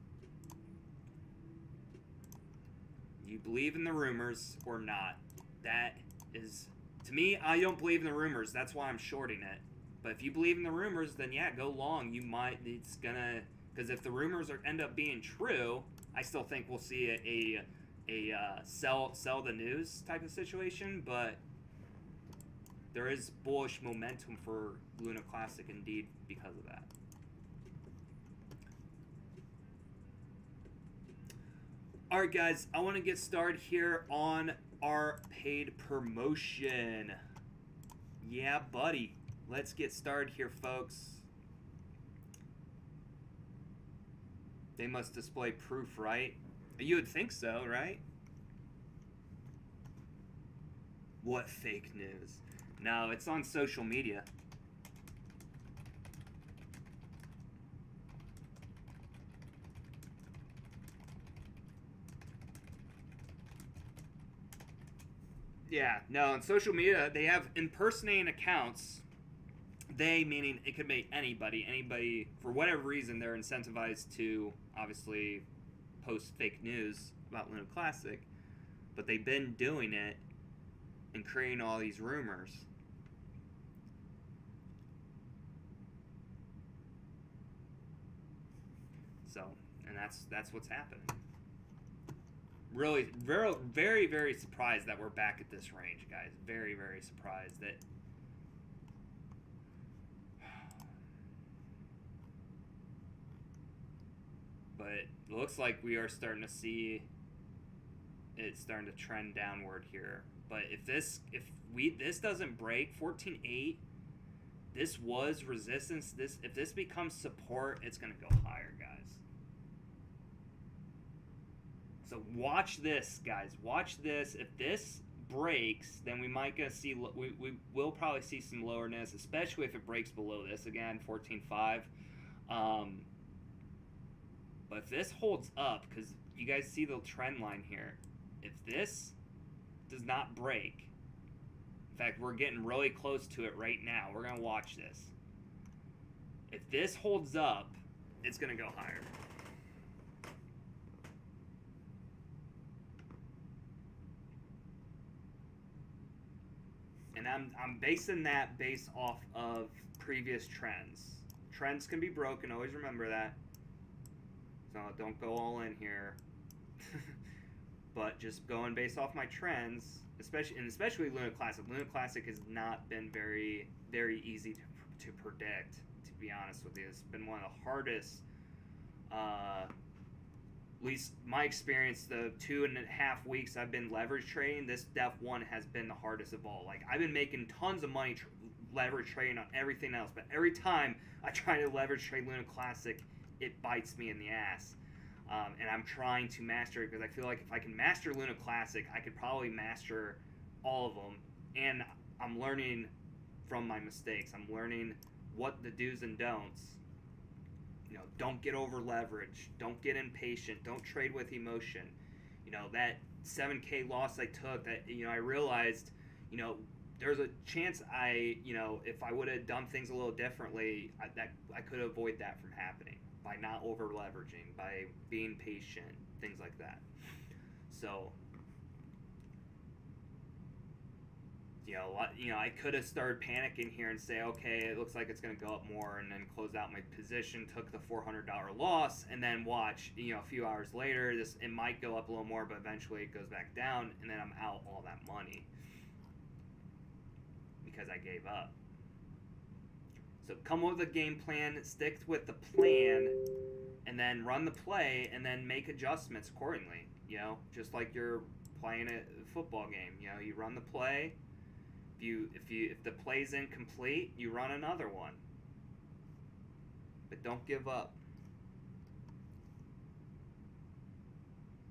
You believe in the rumors or not? That is, to me, I don't believe in the rumors. That's why I'm shorting it. But if you believe in the rumors, then yeah, go long. You might, it's gonna, because if the rumors end up being true, I still think we'll see a sell the news type of situation. But there is bullish momentum for Luna Classic indeed because of that. Alright guys, I want to get started here on our paid promotion. Yeah, buddy. Let's get started here, folks. They must display proof, right? You would think so, right? What fake news? No, it's on social media. Yeah, no, on social media, they have impersonating accounts. They, meaning it could be anybody, for whatever reason, they're incentivized to, obviously, post fake news about Luna Classic, but they've been doing it and creating all these rumors. So, and that's what's happening. Really, very, very, very surprised that we're back at this range, guys. Very, very surprised that. But it looks like we are starting to see it starting to trend downward here. But if this doesn't break 14.8, this was resistance. If this becomes support, it's gonna go higher, guys. So watch this, guys. Watch this. If this breaks, then we might gonna see. We will probably see some lowerness, especially if it breaks below this again, 14.5. But if this holds up, because you guys see the trend line here, if this does not break, in fact, we're getting really close to it right now. We're gonna watch this. If this holds up, it's gonna go higher. And I'm basing that based off of previous trends. Trends can be broken, always remember that. So don't go all in here. But just going based off my trends, especially Luna Classic. Luna Classic has not been very, very easy to predict, to be honest with you. It's been one of the hardest, at least my experience, the 2.5 weeks I've been leverage trading, this Def 1 has been the hardest of all. Like, I've been making tons of money leverage trading on everything else, but every time I try to leverage trade Luna Classic, it bites me in the ass. And I'm trying to master it because I feel like if I can master Luna Classic, I could probably master all of them. And I'm learning from my mistakes. I'm learning what the do's and don'ts. You know, don't get over leverage. Don't get impatient. Don't trade with emotion. You know, that 7K loss I took, that, you know, I realized, you know, there's a chance if I would have done things a little differently, I could avoid that from happening by not over leveraging, by being patient, things like that. So I could have started panicking here and say, okay, it looks like it's going to go up more, and then close out my position, took the $400 loss, and then watch, a few hours later, it might go up a little more, but eventually it goes back down, and then I'm out all that money because I gave up. So come up with a game plan, stick with the plan, and then run the play, and then make adjustments accordingly. Just like you're playing a football game. You run the play. If the play's incomplete, you run another one. But don't give up.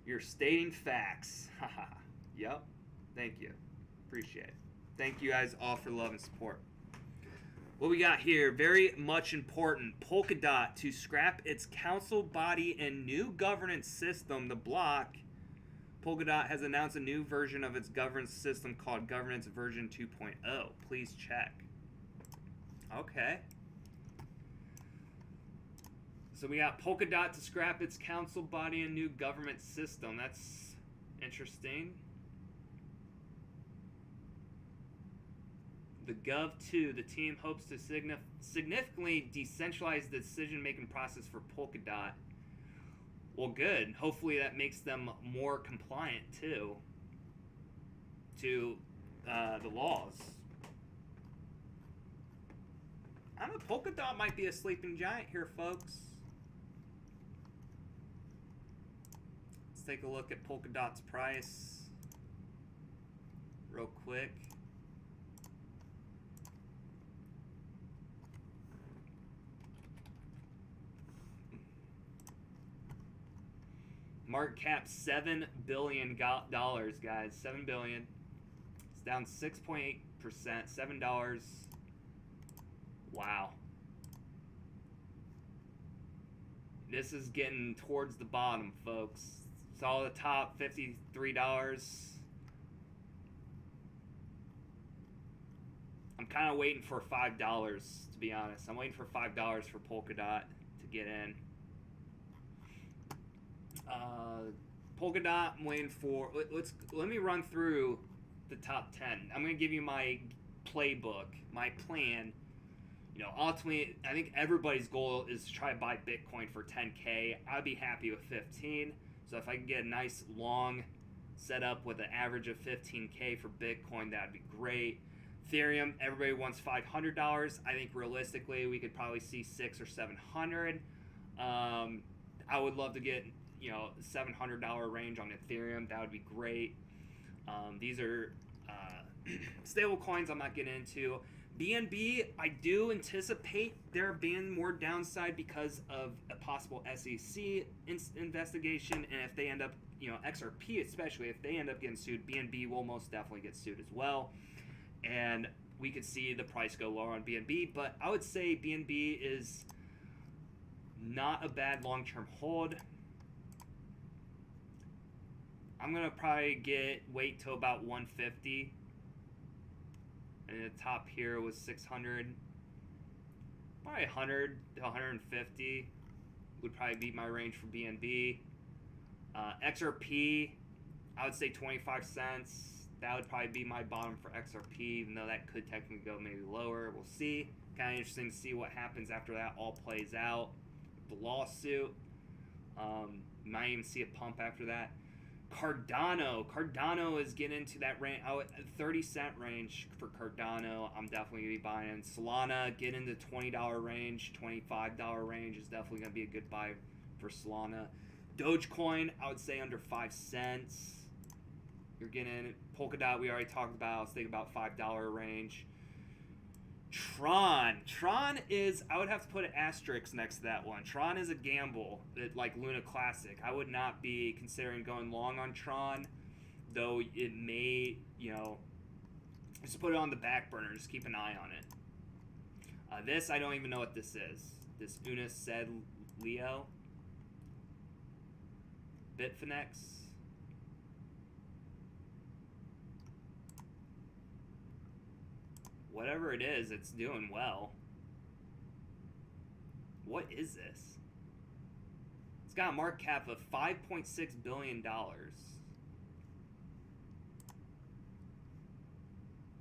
You're stating facts. Haha. Yep. Thank you. Appreciate it. Thank you guys all for love and support. What we got here, very much important. Polkadot to scrap its council body and new governance system, the block. Polkadot has announced a new version of its governance system called Governance Version 2.0. Please check. Okay. So we got Polkadot to scrap its council body and new government system. That's interesting. The Gov2, the team hopes to significantly decentralize the decision-making process for Polkadot. Well, good. Hopefully that makes them more compliant, too, to the laws. I don't know, Polkadot might be a sleeping giant here, folks. Let's take a look at Polkadot's price real quick. Market cap $7 billion, guys. $7 billion. It's down 6.8%. $7. Wow. This is getting towards the bottom, folks. Saw the top, $53. I'm kind of waiting for $5, to be honest. I'm waiting for $5 for Polkadot to get in. Polkadot, I'm waiting for. Let me run through the top 10. I'm gonna give you my playbook, my plan. Ultimately, I think everybody's goal is to try to buy Bitcoin for 10K. I'd be happy with 15. So if I can get a nice long setup with an average of 15K for Bitcoin, that'd be great. Ethereum, everybody wants $500. I think realistically, we could probably see $600 or $700. I would love to get $700 range on Ethereum. That would be great. These are stable coins I'm not getting into. BNB, I do anticipate there being more downside because of a possible SEC investigation, and if they end up, XRP especially, if they end up getting sued, BNB will most definitely get sued as well, and we could see the price go lower on BNB, but I would say BNB is not a bad long-term hold. I'm gonna probably wait till about 150. And the top here was 600. Probably 100 to 150 would probably be my range for BNB. XRP, I would say 25 cents. That would probably be my bottom for XRP, even though that could technically go maybe lower. We'll see. Kind of interesting to see what happens after that all plays out. The lawsuit. Might even see a pump after that. Cardano is getting into that range, 30-cent range for Cardano. I'm definitely going to be buying. Solana, get into $20 range, $25 range is definitely going to be a good buy for Solana. Dogecoin, I would say under 5 cents. You're getting Polkadot, we already talked about. I was thinking about $5 range. Tron is, I would have to put an asterisk next to that one. Tron is a gamble, like Luna Classic. I would not be considering going long on Tron, though it may, just put it on the back burner. Just keep an eye on it. This, I don't even know what this is. This Una said Leo. Bitfinex. Whatever it is, it's doing well. What is this? It's got a market cap of $5.6 billion.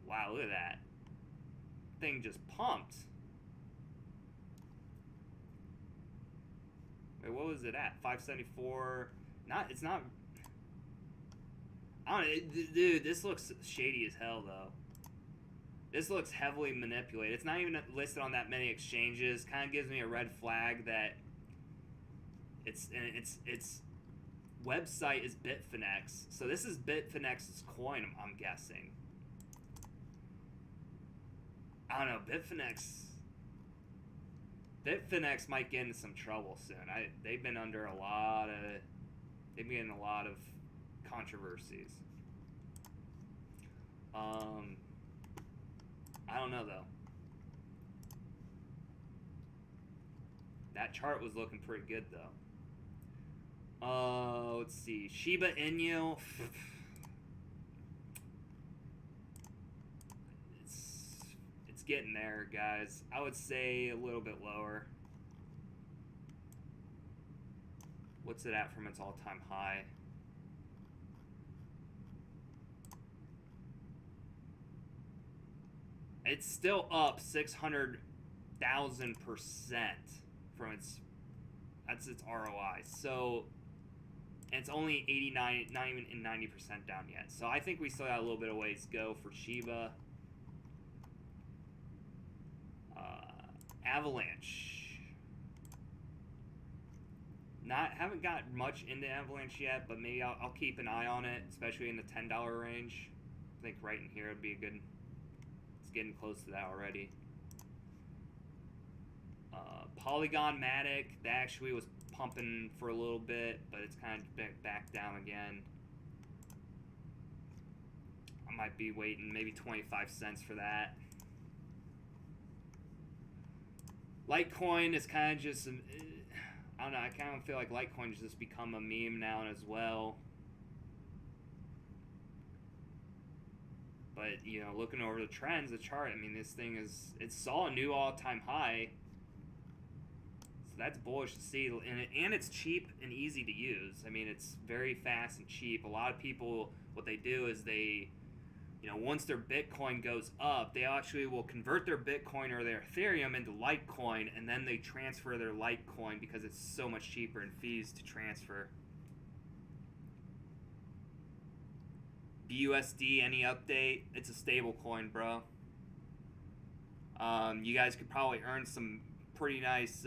Wow, look at that. Thing just pumped. Wait, what was it at? 574. It's not. I don't know, dude. This looks shady as hell, though. This looks heavily manipulated. It's not even listed on that many exchanges. Kind of gives me a red flag that its website is Bitfinex. So this is Bitfinex's coin, I'm guessing. I don't know, Bitfinex might get into some trouble soon. They've been under a lot of controversies. I don't know though. That chart was looking pretty good though. Let's see. Shiba Inu. It's getting there, guys. I would say a little bit lower. What's it at from its all-time high? It's still up 600,000% from that's its ROI. So, and it's only 89, not even in 90% down yet. So I think we still got a little bit of ways to go for Shiba. Avalanche. Haven't got much into Avalanche yet, but maybe I'll keep an eye on it, especially in the $10 range. I think right in here would be a good. It's getting close to that already. Polygon Matic, that actually was pumping for a little bit, but it's kind of back down again. I might be waiting maybe 25 cents for that. Litecoin is kind of just, I don't know, I kind of feel like Litecoin has just become a meme now as well. But, you know, looking over the trends, the chart, I mean, this thing it saw a new all-time high. So that's bullish to see. And it's cheap and easy to use. I mean, it's very fast and cheap. A lot of people, what they do is they, you know, once their Bitcoin goes up, they actually will convert their Bitcoin or their Ethereum into Litecoin, and then they transfer their Litecoin because it's so much cheaper in fees to transfer. BUSD, any update? It's a stable coin, bro. You guys could probably earn some pretty nice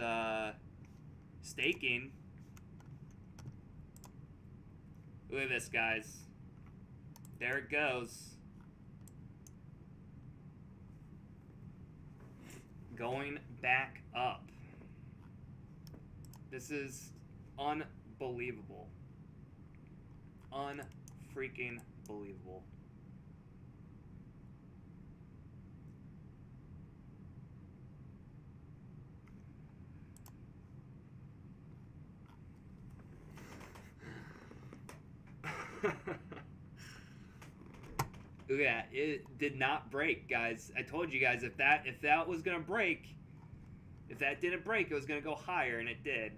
staking. Look at this, guys. There it goes. Going back up. This is unbelievable. Unfreaking believable. Look at that. It did not break, guys. I told you guys if that was gonna break, if that didn't break, it was gonna go higher, and it did.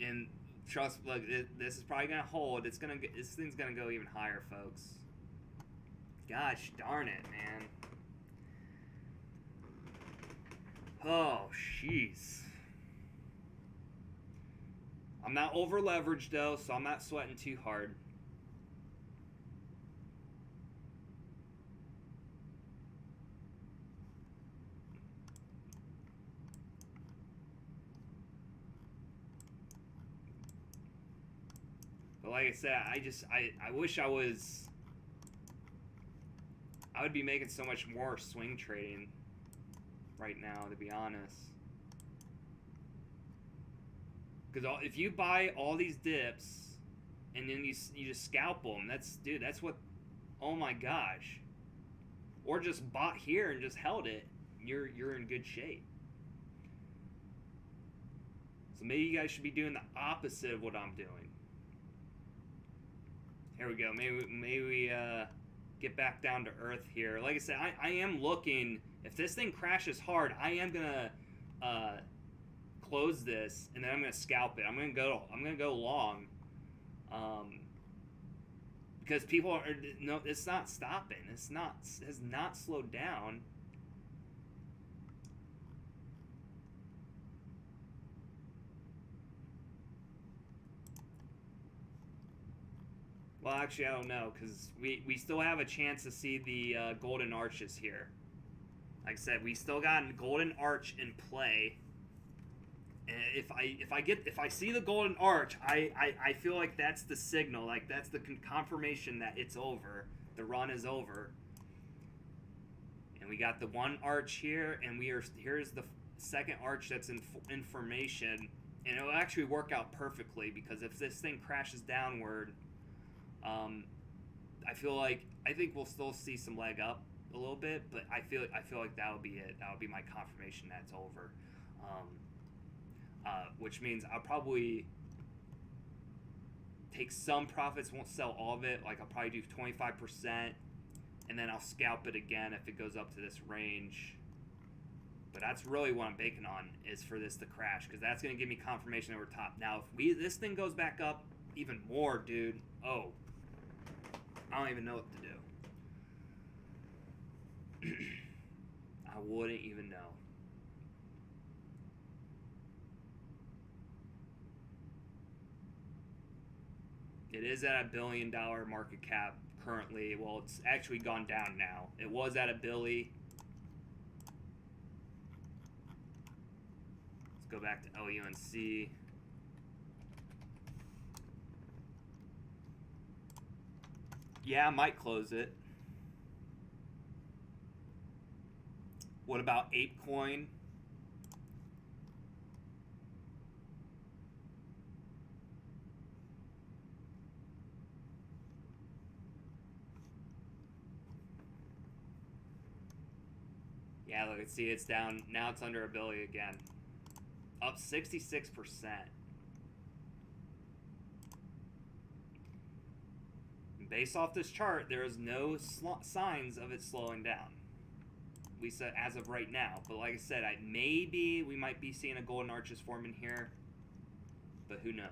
And trust, look, this is probably gonna hold. This thing's gonna go even higher, folks. Gosh darn it, man. Oh, jeez. I'm not over leveraged though, so I'm not sweating too hard. But like I said, I wish I would be making so much more swing trading right now, to be honest. Because if you buy all these dips and then you just scalp them, that's what, oh my gosh. Or just bought here and just held it, you're in good shape. So maybe you guys should be doing the opposite of what I'm doing. Here we go. Maybe we get back down to earth here. Like I said, I am looking. If this thing crashes hard, I am gonna close this, and then I'm gonna scalp it. I'm gonna go long. because people are no, it's not stopping. It's not has not slowed down. Well, actually, I don't know, because we still have a chance to see the golden arches here. Like I said, we still got a golden arch in play. And if I see the golden arch, I feel like that's the signal, like that's the confirmation that it's over. The run is over. And we got the one arch here, and here's the second arch that's in information, and it'll actually work out perfectly, because if this thing crashes downward, I think we'll still see some leg up a little bit, but I feel like that would be it. That would be my confirmation that it's over. Which means I'll probably take some profits, won't sell all of it. Like I'll probably do 25%, and then I'll scalp it again if it goes up to this range. But that's really what I'm banking on, is for this to crash, because that's going to give me confirmation that we're top. Now, if this thing goes back up even more, dude, oh, I don't even know what to do. I wouldn't even know. It is at $1 billion market cap currently. Well, it's actually gone down now. It was at $1 billion. Let's go back to LUNC. Yeah, I might close it. What about ApeCoin? Yeah, look, see, it's down. Now it's under $1 billion again. Up 66%. Based off this chart, there is no signs of it slowing down. At least as of right now. But like I said, we might be seeing a golden arches forming here. But who knows?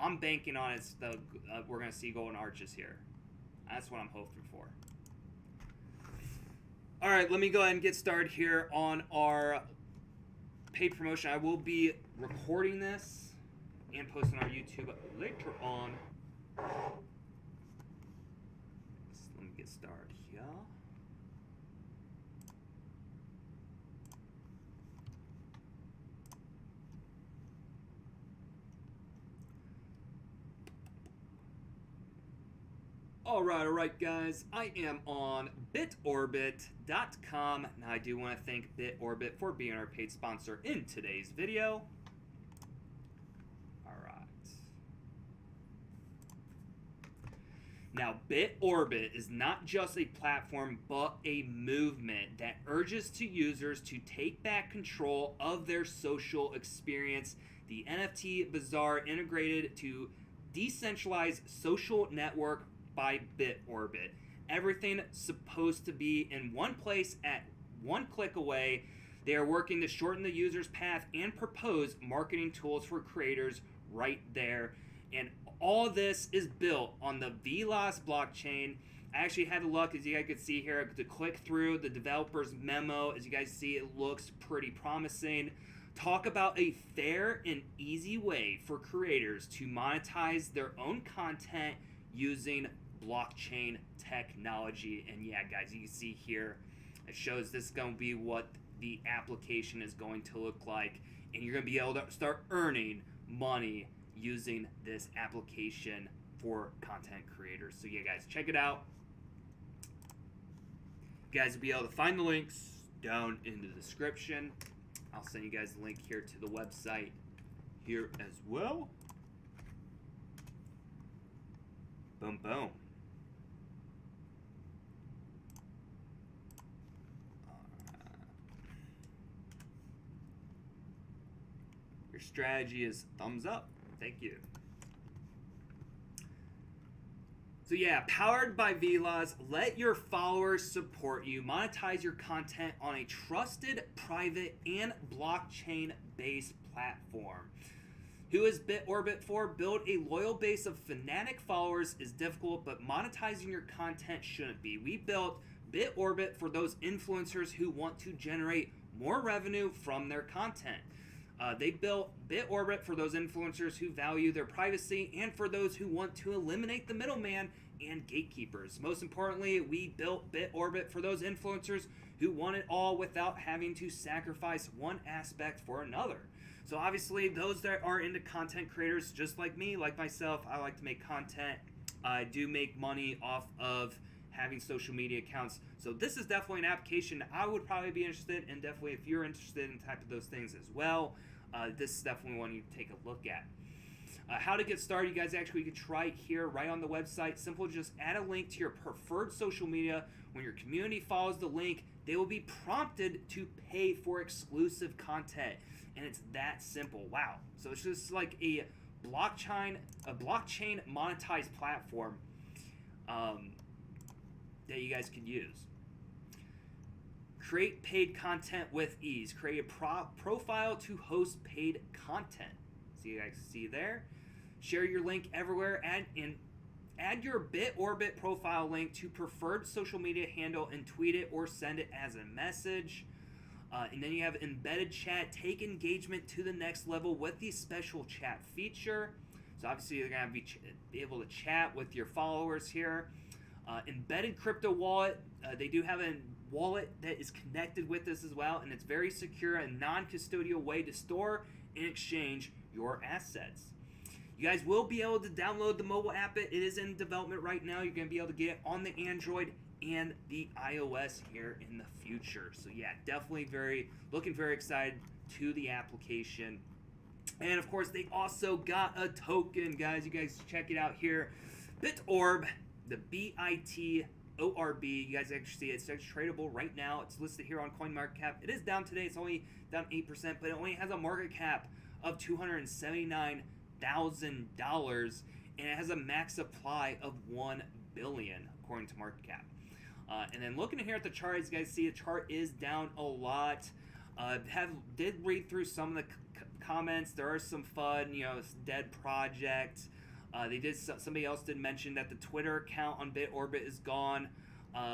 I'm banking on it. We're going to see golden arches here. That's what I'm hoping for. All right, let me go ahead and get started here on our paid promotion. I will be recording this and posting on our YouTube later on. Let me get started here. All right, guys. I am on Bitorbit.com. Now, I do want to thank Bitorbit for being our paid sponsor in today's video. All right. Now, Bitorbit is not just a platform, but a movement that urges to users to take back control of their social experience. The NFT Bazaar integrated to decentralized social network by Bitorbit. Everything supposed to be in one place at one click away. They are working to shorten the user's path and propose marketing tools for creators right there. And all this is built on the VLOS blockchain. I actually had the luck, as you guys could see here, to click through the developer's memo. As you guys see, it looks pretty promising. Talk about a fair and easy way for creators to monetize their own content using blockchain technology. And yeah, guys, you can see here it shows this is going to be what the application is going to look like, and you're going to be able to start earning money using this application for content creators. So yeah, guys, check it out. You guys will be able to find the links down in the description. I'll send you guys the link here to the website here as well. Boom, boom. Your strategy is thumbs up. Thank you. So yeah, powered by VLOS, let your followers support you. Monetize your content on a trusted, private, and blockchain-based platform. Who is Bitorbit for? Build a loyal base of fanatic followers is difficult, but monetizing your content shouldn't be. We built Bitorbit for those influencers who want to generate more revenue from their content. They built Bitorbit for those influencers who value their privacy and for those who want to eliminate the middleman and gatekeepers. Most importantly, we built Bitorbit for those influencers who want it all without having to sacrifice one aspect for another. So obviously, those that are into content creators, just like me, like myself, I like to make content. I do make money off of having social media accounts. So this is definitely an application I would probably be interested in. Definitely, if you're interested in type of those things as well, this is definitely one you take a look at. How to get started, you guys actually can try it here right on the website. Simple, just add a link to your preferred social media. When your community follows the link, they will be prompted to pay for exclusive content. And it's that simple. Wow. So it's just like a blockchain monetized platform that you guys can use. Create paid content with ease. Create a profile to host paid content. So you guys see there. Share your link everywhere. Add your Bitorbit profile link to preferred social media handle and tweet it or send it as a message. And then you have embedded chat. Take engagement to the next level with the special chat feature. So obviously you're going to be able to chat with your followers here. Embedded crypto wallet. They do have a wallet that is connected with this as well, and it's very secure and non-custodial way to store and exchange your assets. You guys will be able to download the mobile app. It is in development right now. You're going to be able to get it on the Android and the iOS here in the future. So yeah, definitely looking very excited to the application. And of course, they also got a token, guys. You guys check it out here. Bitorb, the BITORB. You guys actually see it's tradable right now. It's listed here on CoinMarketCap. It is down today. It's only down 8%, but it only has a market cap of $279,000, and it has a max supply of 1 billion according to market cap. And then looking here at the chart, as you guys see, the chart is down a lot. Did read through some of the comments. There are some fun, it's dead project. Somebody else did mention that the Twitter account on Bitorbit is gone,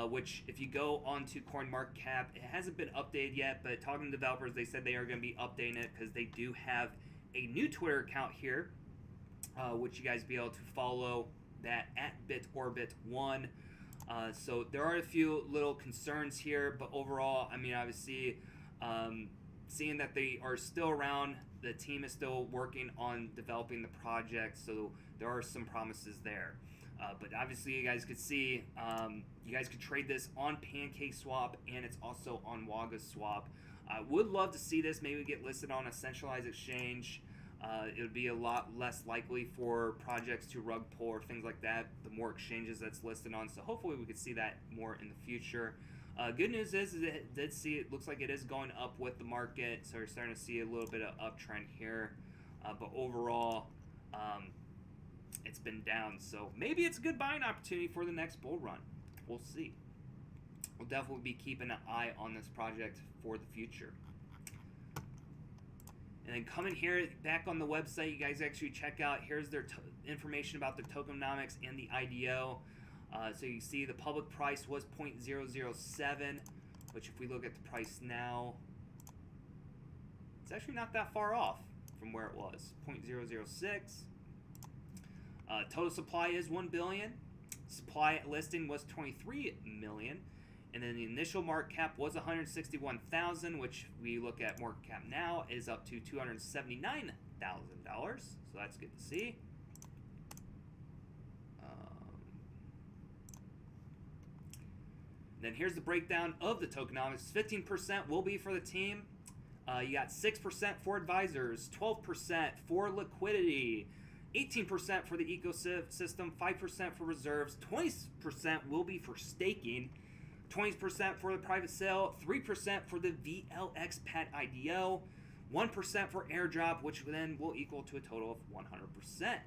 which if you go onto CoinMarketCap, it hasn't been updated yet, but talking to developers, they said they are going to be updating it because they do have a new Twitter account here, which you guys be able to follow that at Bitorbit1. So there are a few little concerns here, but overall, I mean, obviously, seeing that they are still around, the team is still working on developing the project, so there are some promises there. But obviously, you guys could see, you guys could trade this on PancakeSwap, and it's also on WagaSwap. I would love to see this maybe get listed on a centralized exchange. It would be a lot less likely for projects to rug pull or things like that, the more exchanges that's listed on. So hopefully we could see that more in the future. Good news is it looks like it is going up with the market, so we're starting to see a little bit of uptrend here. But overall, it's been down. So maybe it's a good buying opportunity for the next bull run. We'll see. We'll definitely be keeping an eye on this project for the future. And then coming here, back on the website, you guys actually check out, here's their information about their tokenomics and the IDO. So you see the public price was 0.007, which if we look at the price now, it's actually not that far off from where it was, 0.006. Total supply is 1 billion. Supply at listing was 23 million. And then the initial market cap was 161,000, which we look at market cap now is up to $279,000. So that's good to see. Then here's the breakdown of the tokenomics. 15% will be for the team. You got 6% for advisors, 12% for liquidity, 18% for the ecosystem, 5% for reserves, 20% will be for staking, 20% for the private sale, 3% for the VLX Pad IDO, 1% for airdrop, which then will equal to a total of 100%.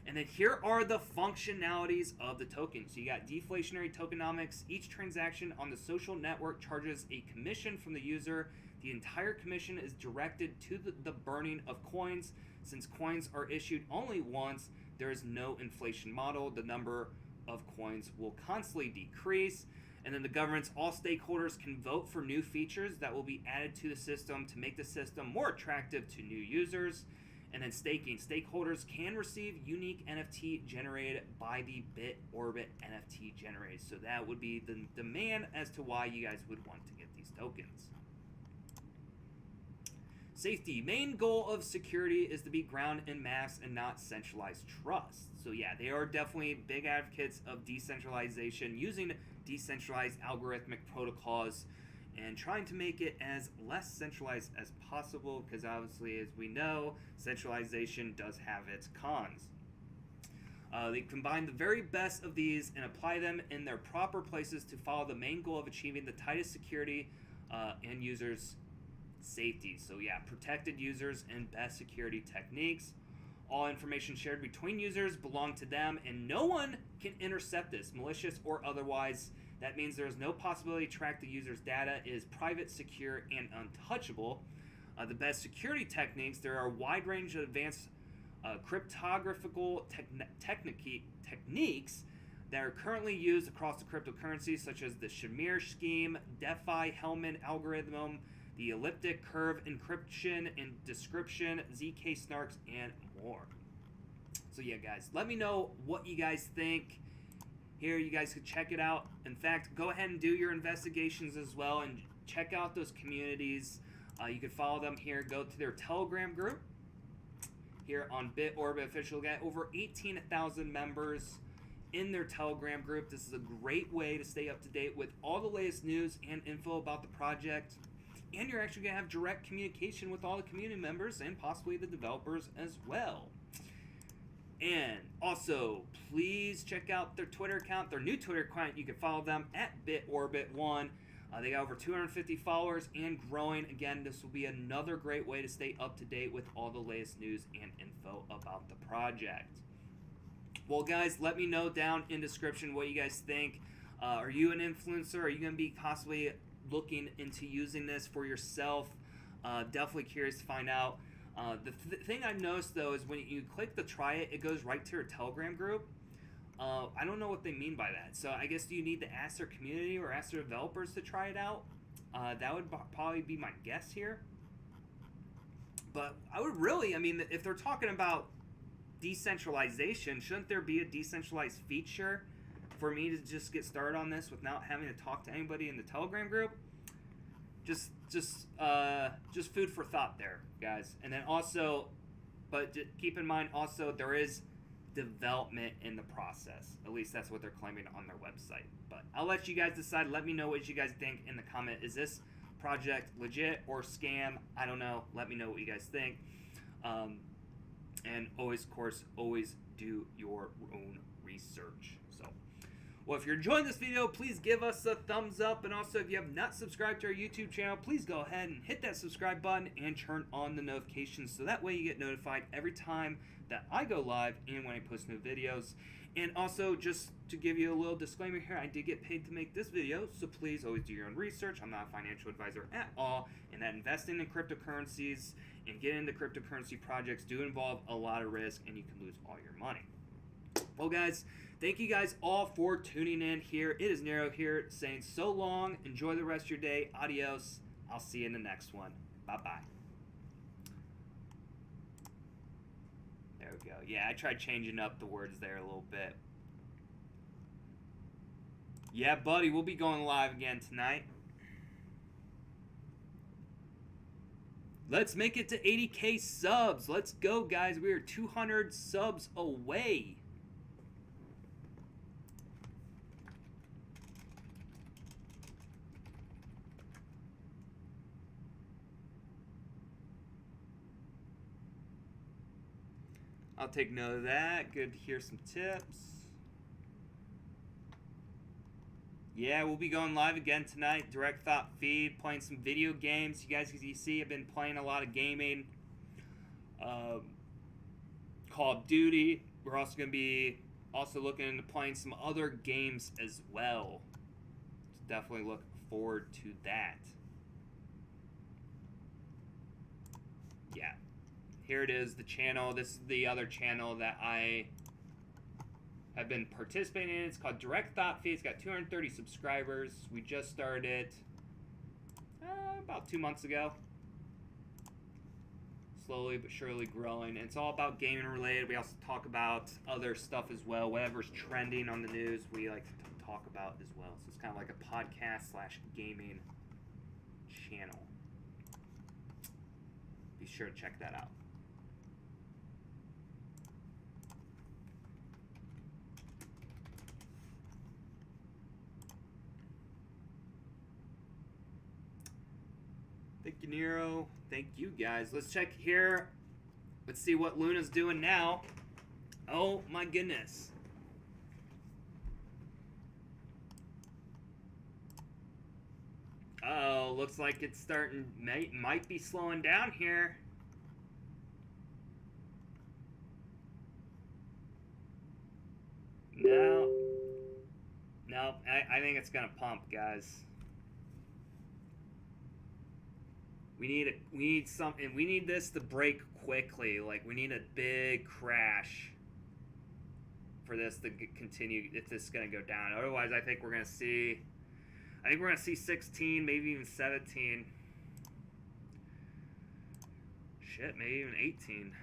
And then here are the functionalities of the token. So you got deflationary tokenomics. Each transaction on the social network charges a commission from the user. The entire commission is directed to the burning of coins. Since coins are issued only once, there is no inflation model. The number of coins will constantly decrease. And then the government's all stakeholders can vote for new features that will be added to the system to make the system more attractive to new users. And then staking. Stakeholders can receive unique NFT generated by the Bitorbit NFT generator. So that would be the demand as to why you guys would want to get these tokens. Safety. Main goal of security is to be ground in mass and not centralized trust. So yeah, they are definitely big advocates of decentralization, using decentralized algorithmic protocols and trying to make it as less centralized as possible, because obviously, as we know, centralization does have its cons. They combine the very best of these and apply them in their proper places to follow the main goal of achieving the tightest security and users' safety. So yeah, protected users and best security techniques. All information shared between users belong to them, and no one can intercept this, malicious or otherwise. That means there is no possibility to track the user's data. It is private, secure, and untouchable. The best security techniques. There are a wide range of advanced cryptographical techniques that are currently used across the cryptocurrencies, such as the Shamir scheme, Diffie-Hellman algorithm, the elliptic curve encryption and description, ZK snarks, and more. So yeah, guys, let me know what you guys think. Here, you guys could check it out. In fact, go ahead and do your investigations as well and check out those communities. You can follow them here. Go to their Telegram group here on Bitorbit Official. Get over 18,000 members in their Telegram group. This is a great way to stay up to date with all the latest news and info about the project. And you're actually going to have direct communication with all the community members and possibly the developers as well. And also, please check out their Twitter account, their new Twitter account. You can follow them at Bitorbit1. They got over 250 followers and growing. Again, this will be another great way to stay up to date with all the latest news and info about the project. Well, guys, let me know down in the description what you guys think. Are you an influencer? Are you going to be possibly looking into using this for yourself? Definitely curious to find out. The thing I've noticed, though, is when you click the try it, it goes right to your Telegram group. I don't know what they mean by that. So I guess, do you need to ask their community or ask their developers to try it out? That would probably be my guess here. But I would really, I mean, if they're talking about decentralization, shouldn't there be a decentralized feature for me to just get started on this without having to talk to anybody in the Telegram group? Just food for thought there, guys. And then also, but keep in mind also, there is development in the process. At least that's what they're claiming on their website. But I'll let you guys decide. Let me know what you guys think in the comment. Is this project legit or scam? I don't know. Let me know what you guys think. And always, of course, always do your own research. So, well, if you're enjoying this video, please give us a thumbs up. And also, if you have not subscribed to our YouTube channel, please go ahead and hit that subscribe button and turn on the notifications so that way you get notified every time that I go live and when I post new videos. And also, just to give you a little disclaimer here, I did get paid to make this video, so please always do your own research. I'm not a financial advisor at all, and that investing in cryptocurrencies and getting into cryptocurrency projects do involve a lot of risk, and you can lose all your money. Well, guys, thank you guys all for tuning in here. It is Nero here saying so long. Enjoy the rest of your day. Adios. I'll see you in the next one. Bye-bye. There we go. Yeah, I tried changing up the words there a little bit. Yeah, buddy, we'll be going live again tonight. Let's make it to 80K subs. Let's go, guys. We are 200 subs away. I'll take note of that. Good to hear some tips. Yeah, we'll be going live again tonight. Direct Thought feed, playing some video games. You guys, as you see, I've been playing a lot of gaming. Call of Duty. We're also going to be looking into playing some other games as well. So definitely look forward to that. Yeah. Here it is, the channel. This is the other channel that I have been participating in. It's called Direct Thought Feed. It's got 230 subscribers. We just started about 2 months ago. Slowly but surely growing. And it's all about gaming related. We also talk about other stuff as well. Whatever's trending on the news, we like to talk about as well. So it's kind of like a podcast / gaming channel. Be sure to check that out. Thank you, Nero. Thank you, guys. Let's check here. Let's see what Luna's doing now. Oh, my goodness. Oh, looks like it's starting, might be slowing down here. No. No, I think it's gonna pump, guys. We need something. We need this to break quickly. Like, we need a big crash for this to continue. If this is gonna go down, otherwise, I think we're gonna see. I think we're gonna see 16, maybe even 17. Shit, maybe even 18.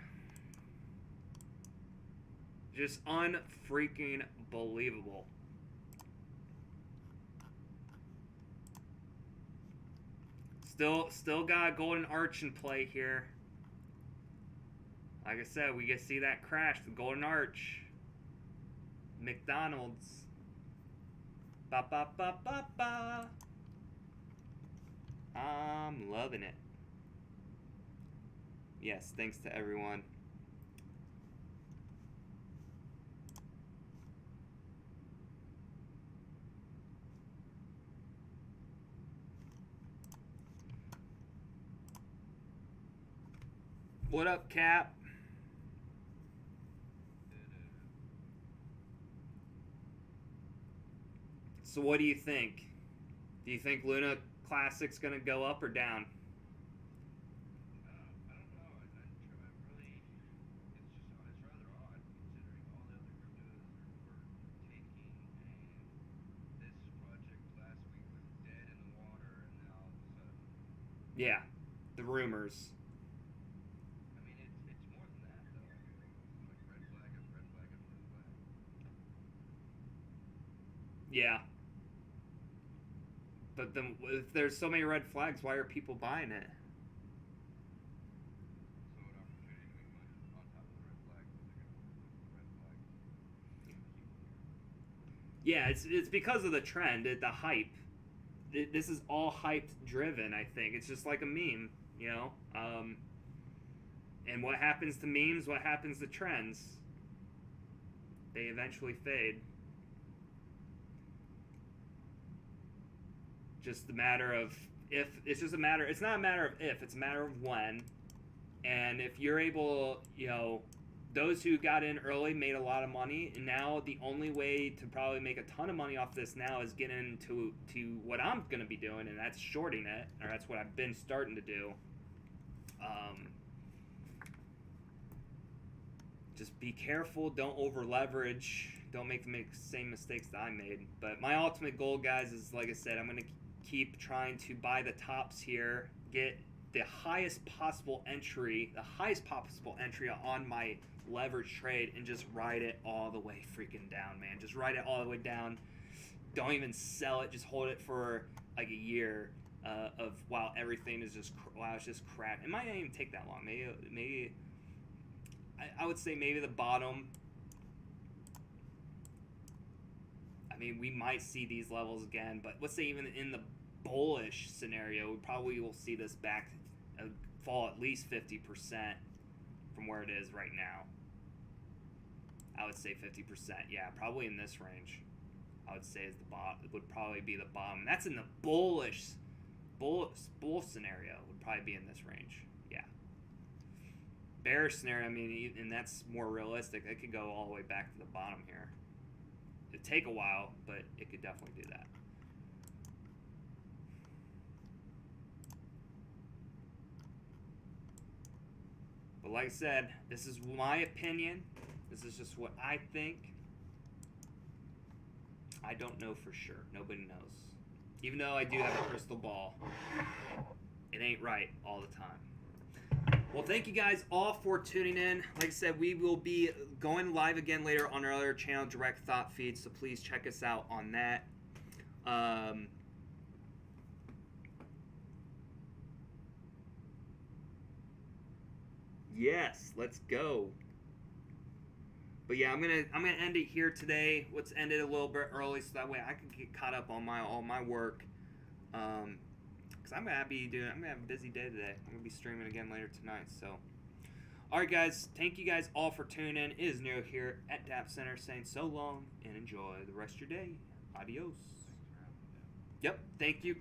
Just unfreaking believable. Still got a golden arch in play here. Like I said, we get to see that crash, the golden arch. McDonald's. Ba ba ba ba ba. I'm loving it. Yes, thanks to everyone. What up, Cap? So what do you think? Do you think Luna Classic's gonna go up or down? I don't know. I really, it's rather odd considering all the other cryptos were taking, and this project last week was dead in the water, and now all of a sudden. Yeah, the rumors. I mean, it's more than that though. I mean, like red flag after red flag after red flag. Yeah. But then, if there's so many red flags, why are people buying it? So an opportunity to make money on top of the red flag. They're gonna put the red flag. Yeah, it's because of the trend, the hype. This is all hype driven, I think. It's just like a meme, you know? And what happens to memes, what happens to trends? They eventually fade. Just a matter of if. It's just a matter, it's not a matter of if, it's a matter of when. And if you're able, you know, those who got in early made a lot of money, and now the only way to probably make a ton of money off this now is get into what I'm going to be doing, and that's shorting it, or that's what I've been starting to do. Just be careful, don't over leverage, don't make the same mistakes that I made. But my ultimate goal, guys, is, like I said, I'm going to keep trying to buy the tops here, get the highest possible entry on my leverage trade, and just ride it all the way freaking down, man. Just ride it all the way down. Don't even sell it. Just hold it for like a year while everything is just it's just crap. It might not even take that long. Maybe I would say maybe the bottom. I mean, we might see these levels again, but let's say even in the bullish scenario, we probably will see this back fall at least 50% from where it is right now. I would say 50%. Yeah, probably in this range. I would say is the bottom. It would probably be the bottom. And that's in the bull scenario. Would probably be in this range. Yeah. Bearish scenario, I mean, and that's more realistic. It could go all the way back to the bottom here. It'd take a while, but it could definitely do that. But like I said, this is my opinion. This is just what I think. I don't know for sure. Nobody knows. Even though I do have a crystal ball, it ain't right all the time. Well, thank you guys all for tuning in. Like I said, we will be going live again later on our other channel, Direct Thought Feed, so please check us out on that. Yes, let's go. But yeah, I'm gonna end it here today. Let's end it a little bit early so that way I can get caught up on all my work. Cause I'm gonna have a busy day today. I'm gonna be streaming again later tonight. So, all right, guys, thank you guys all for tuning in. It is Nero here at Dapp Center saying so long and enjoy the rest of your day. Adios. Yep, thank you.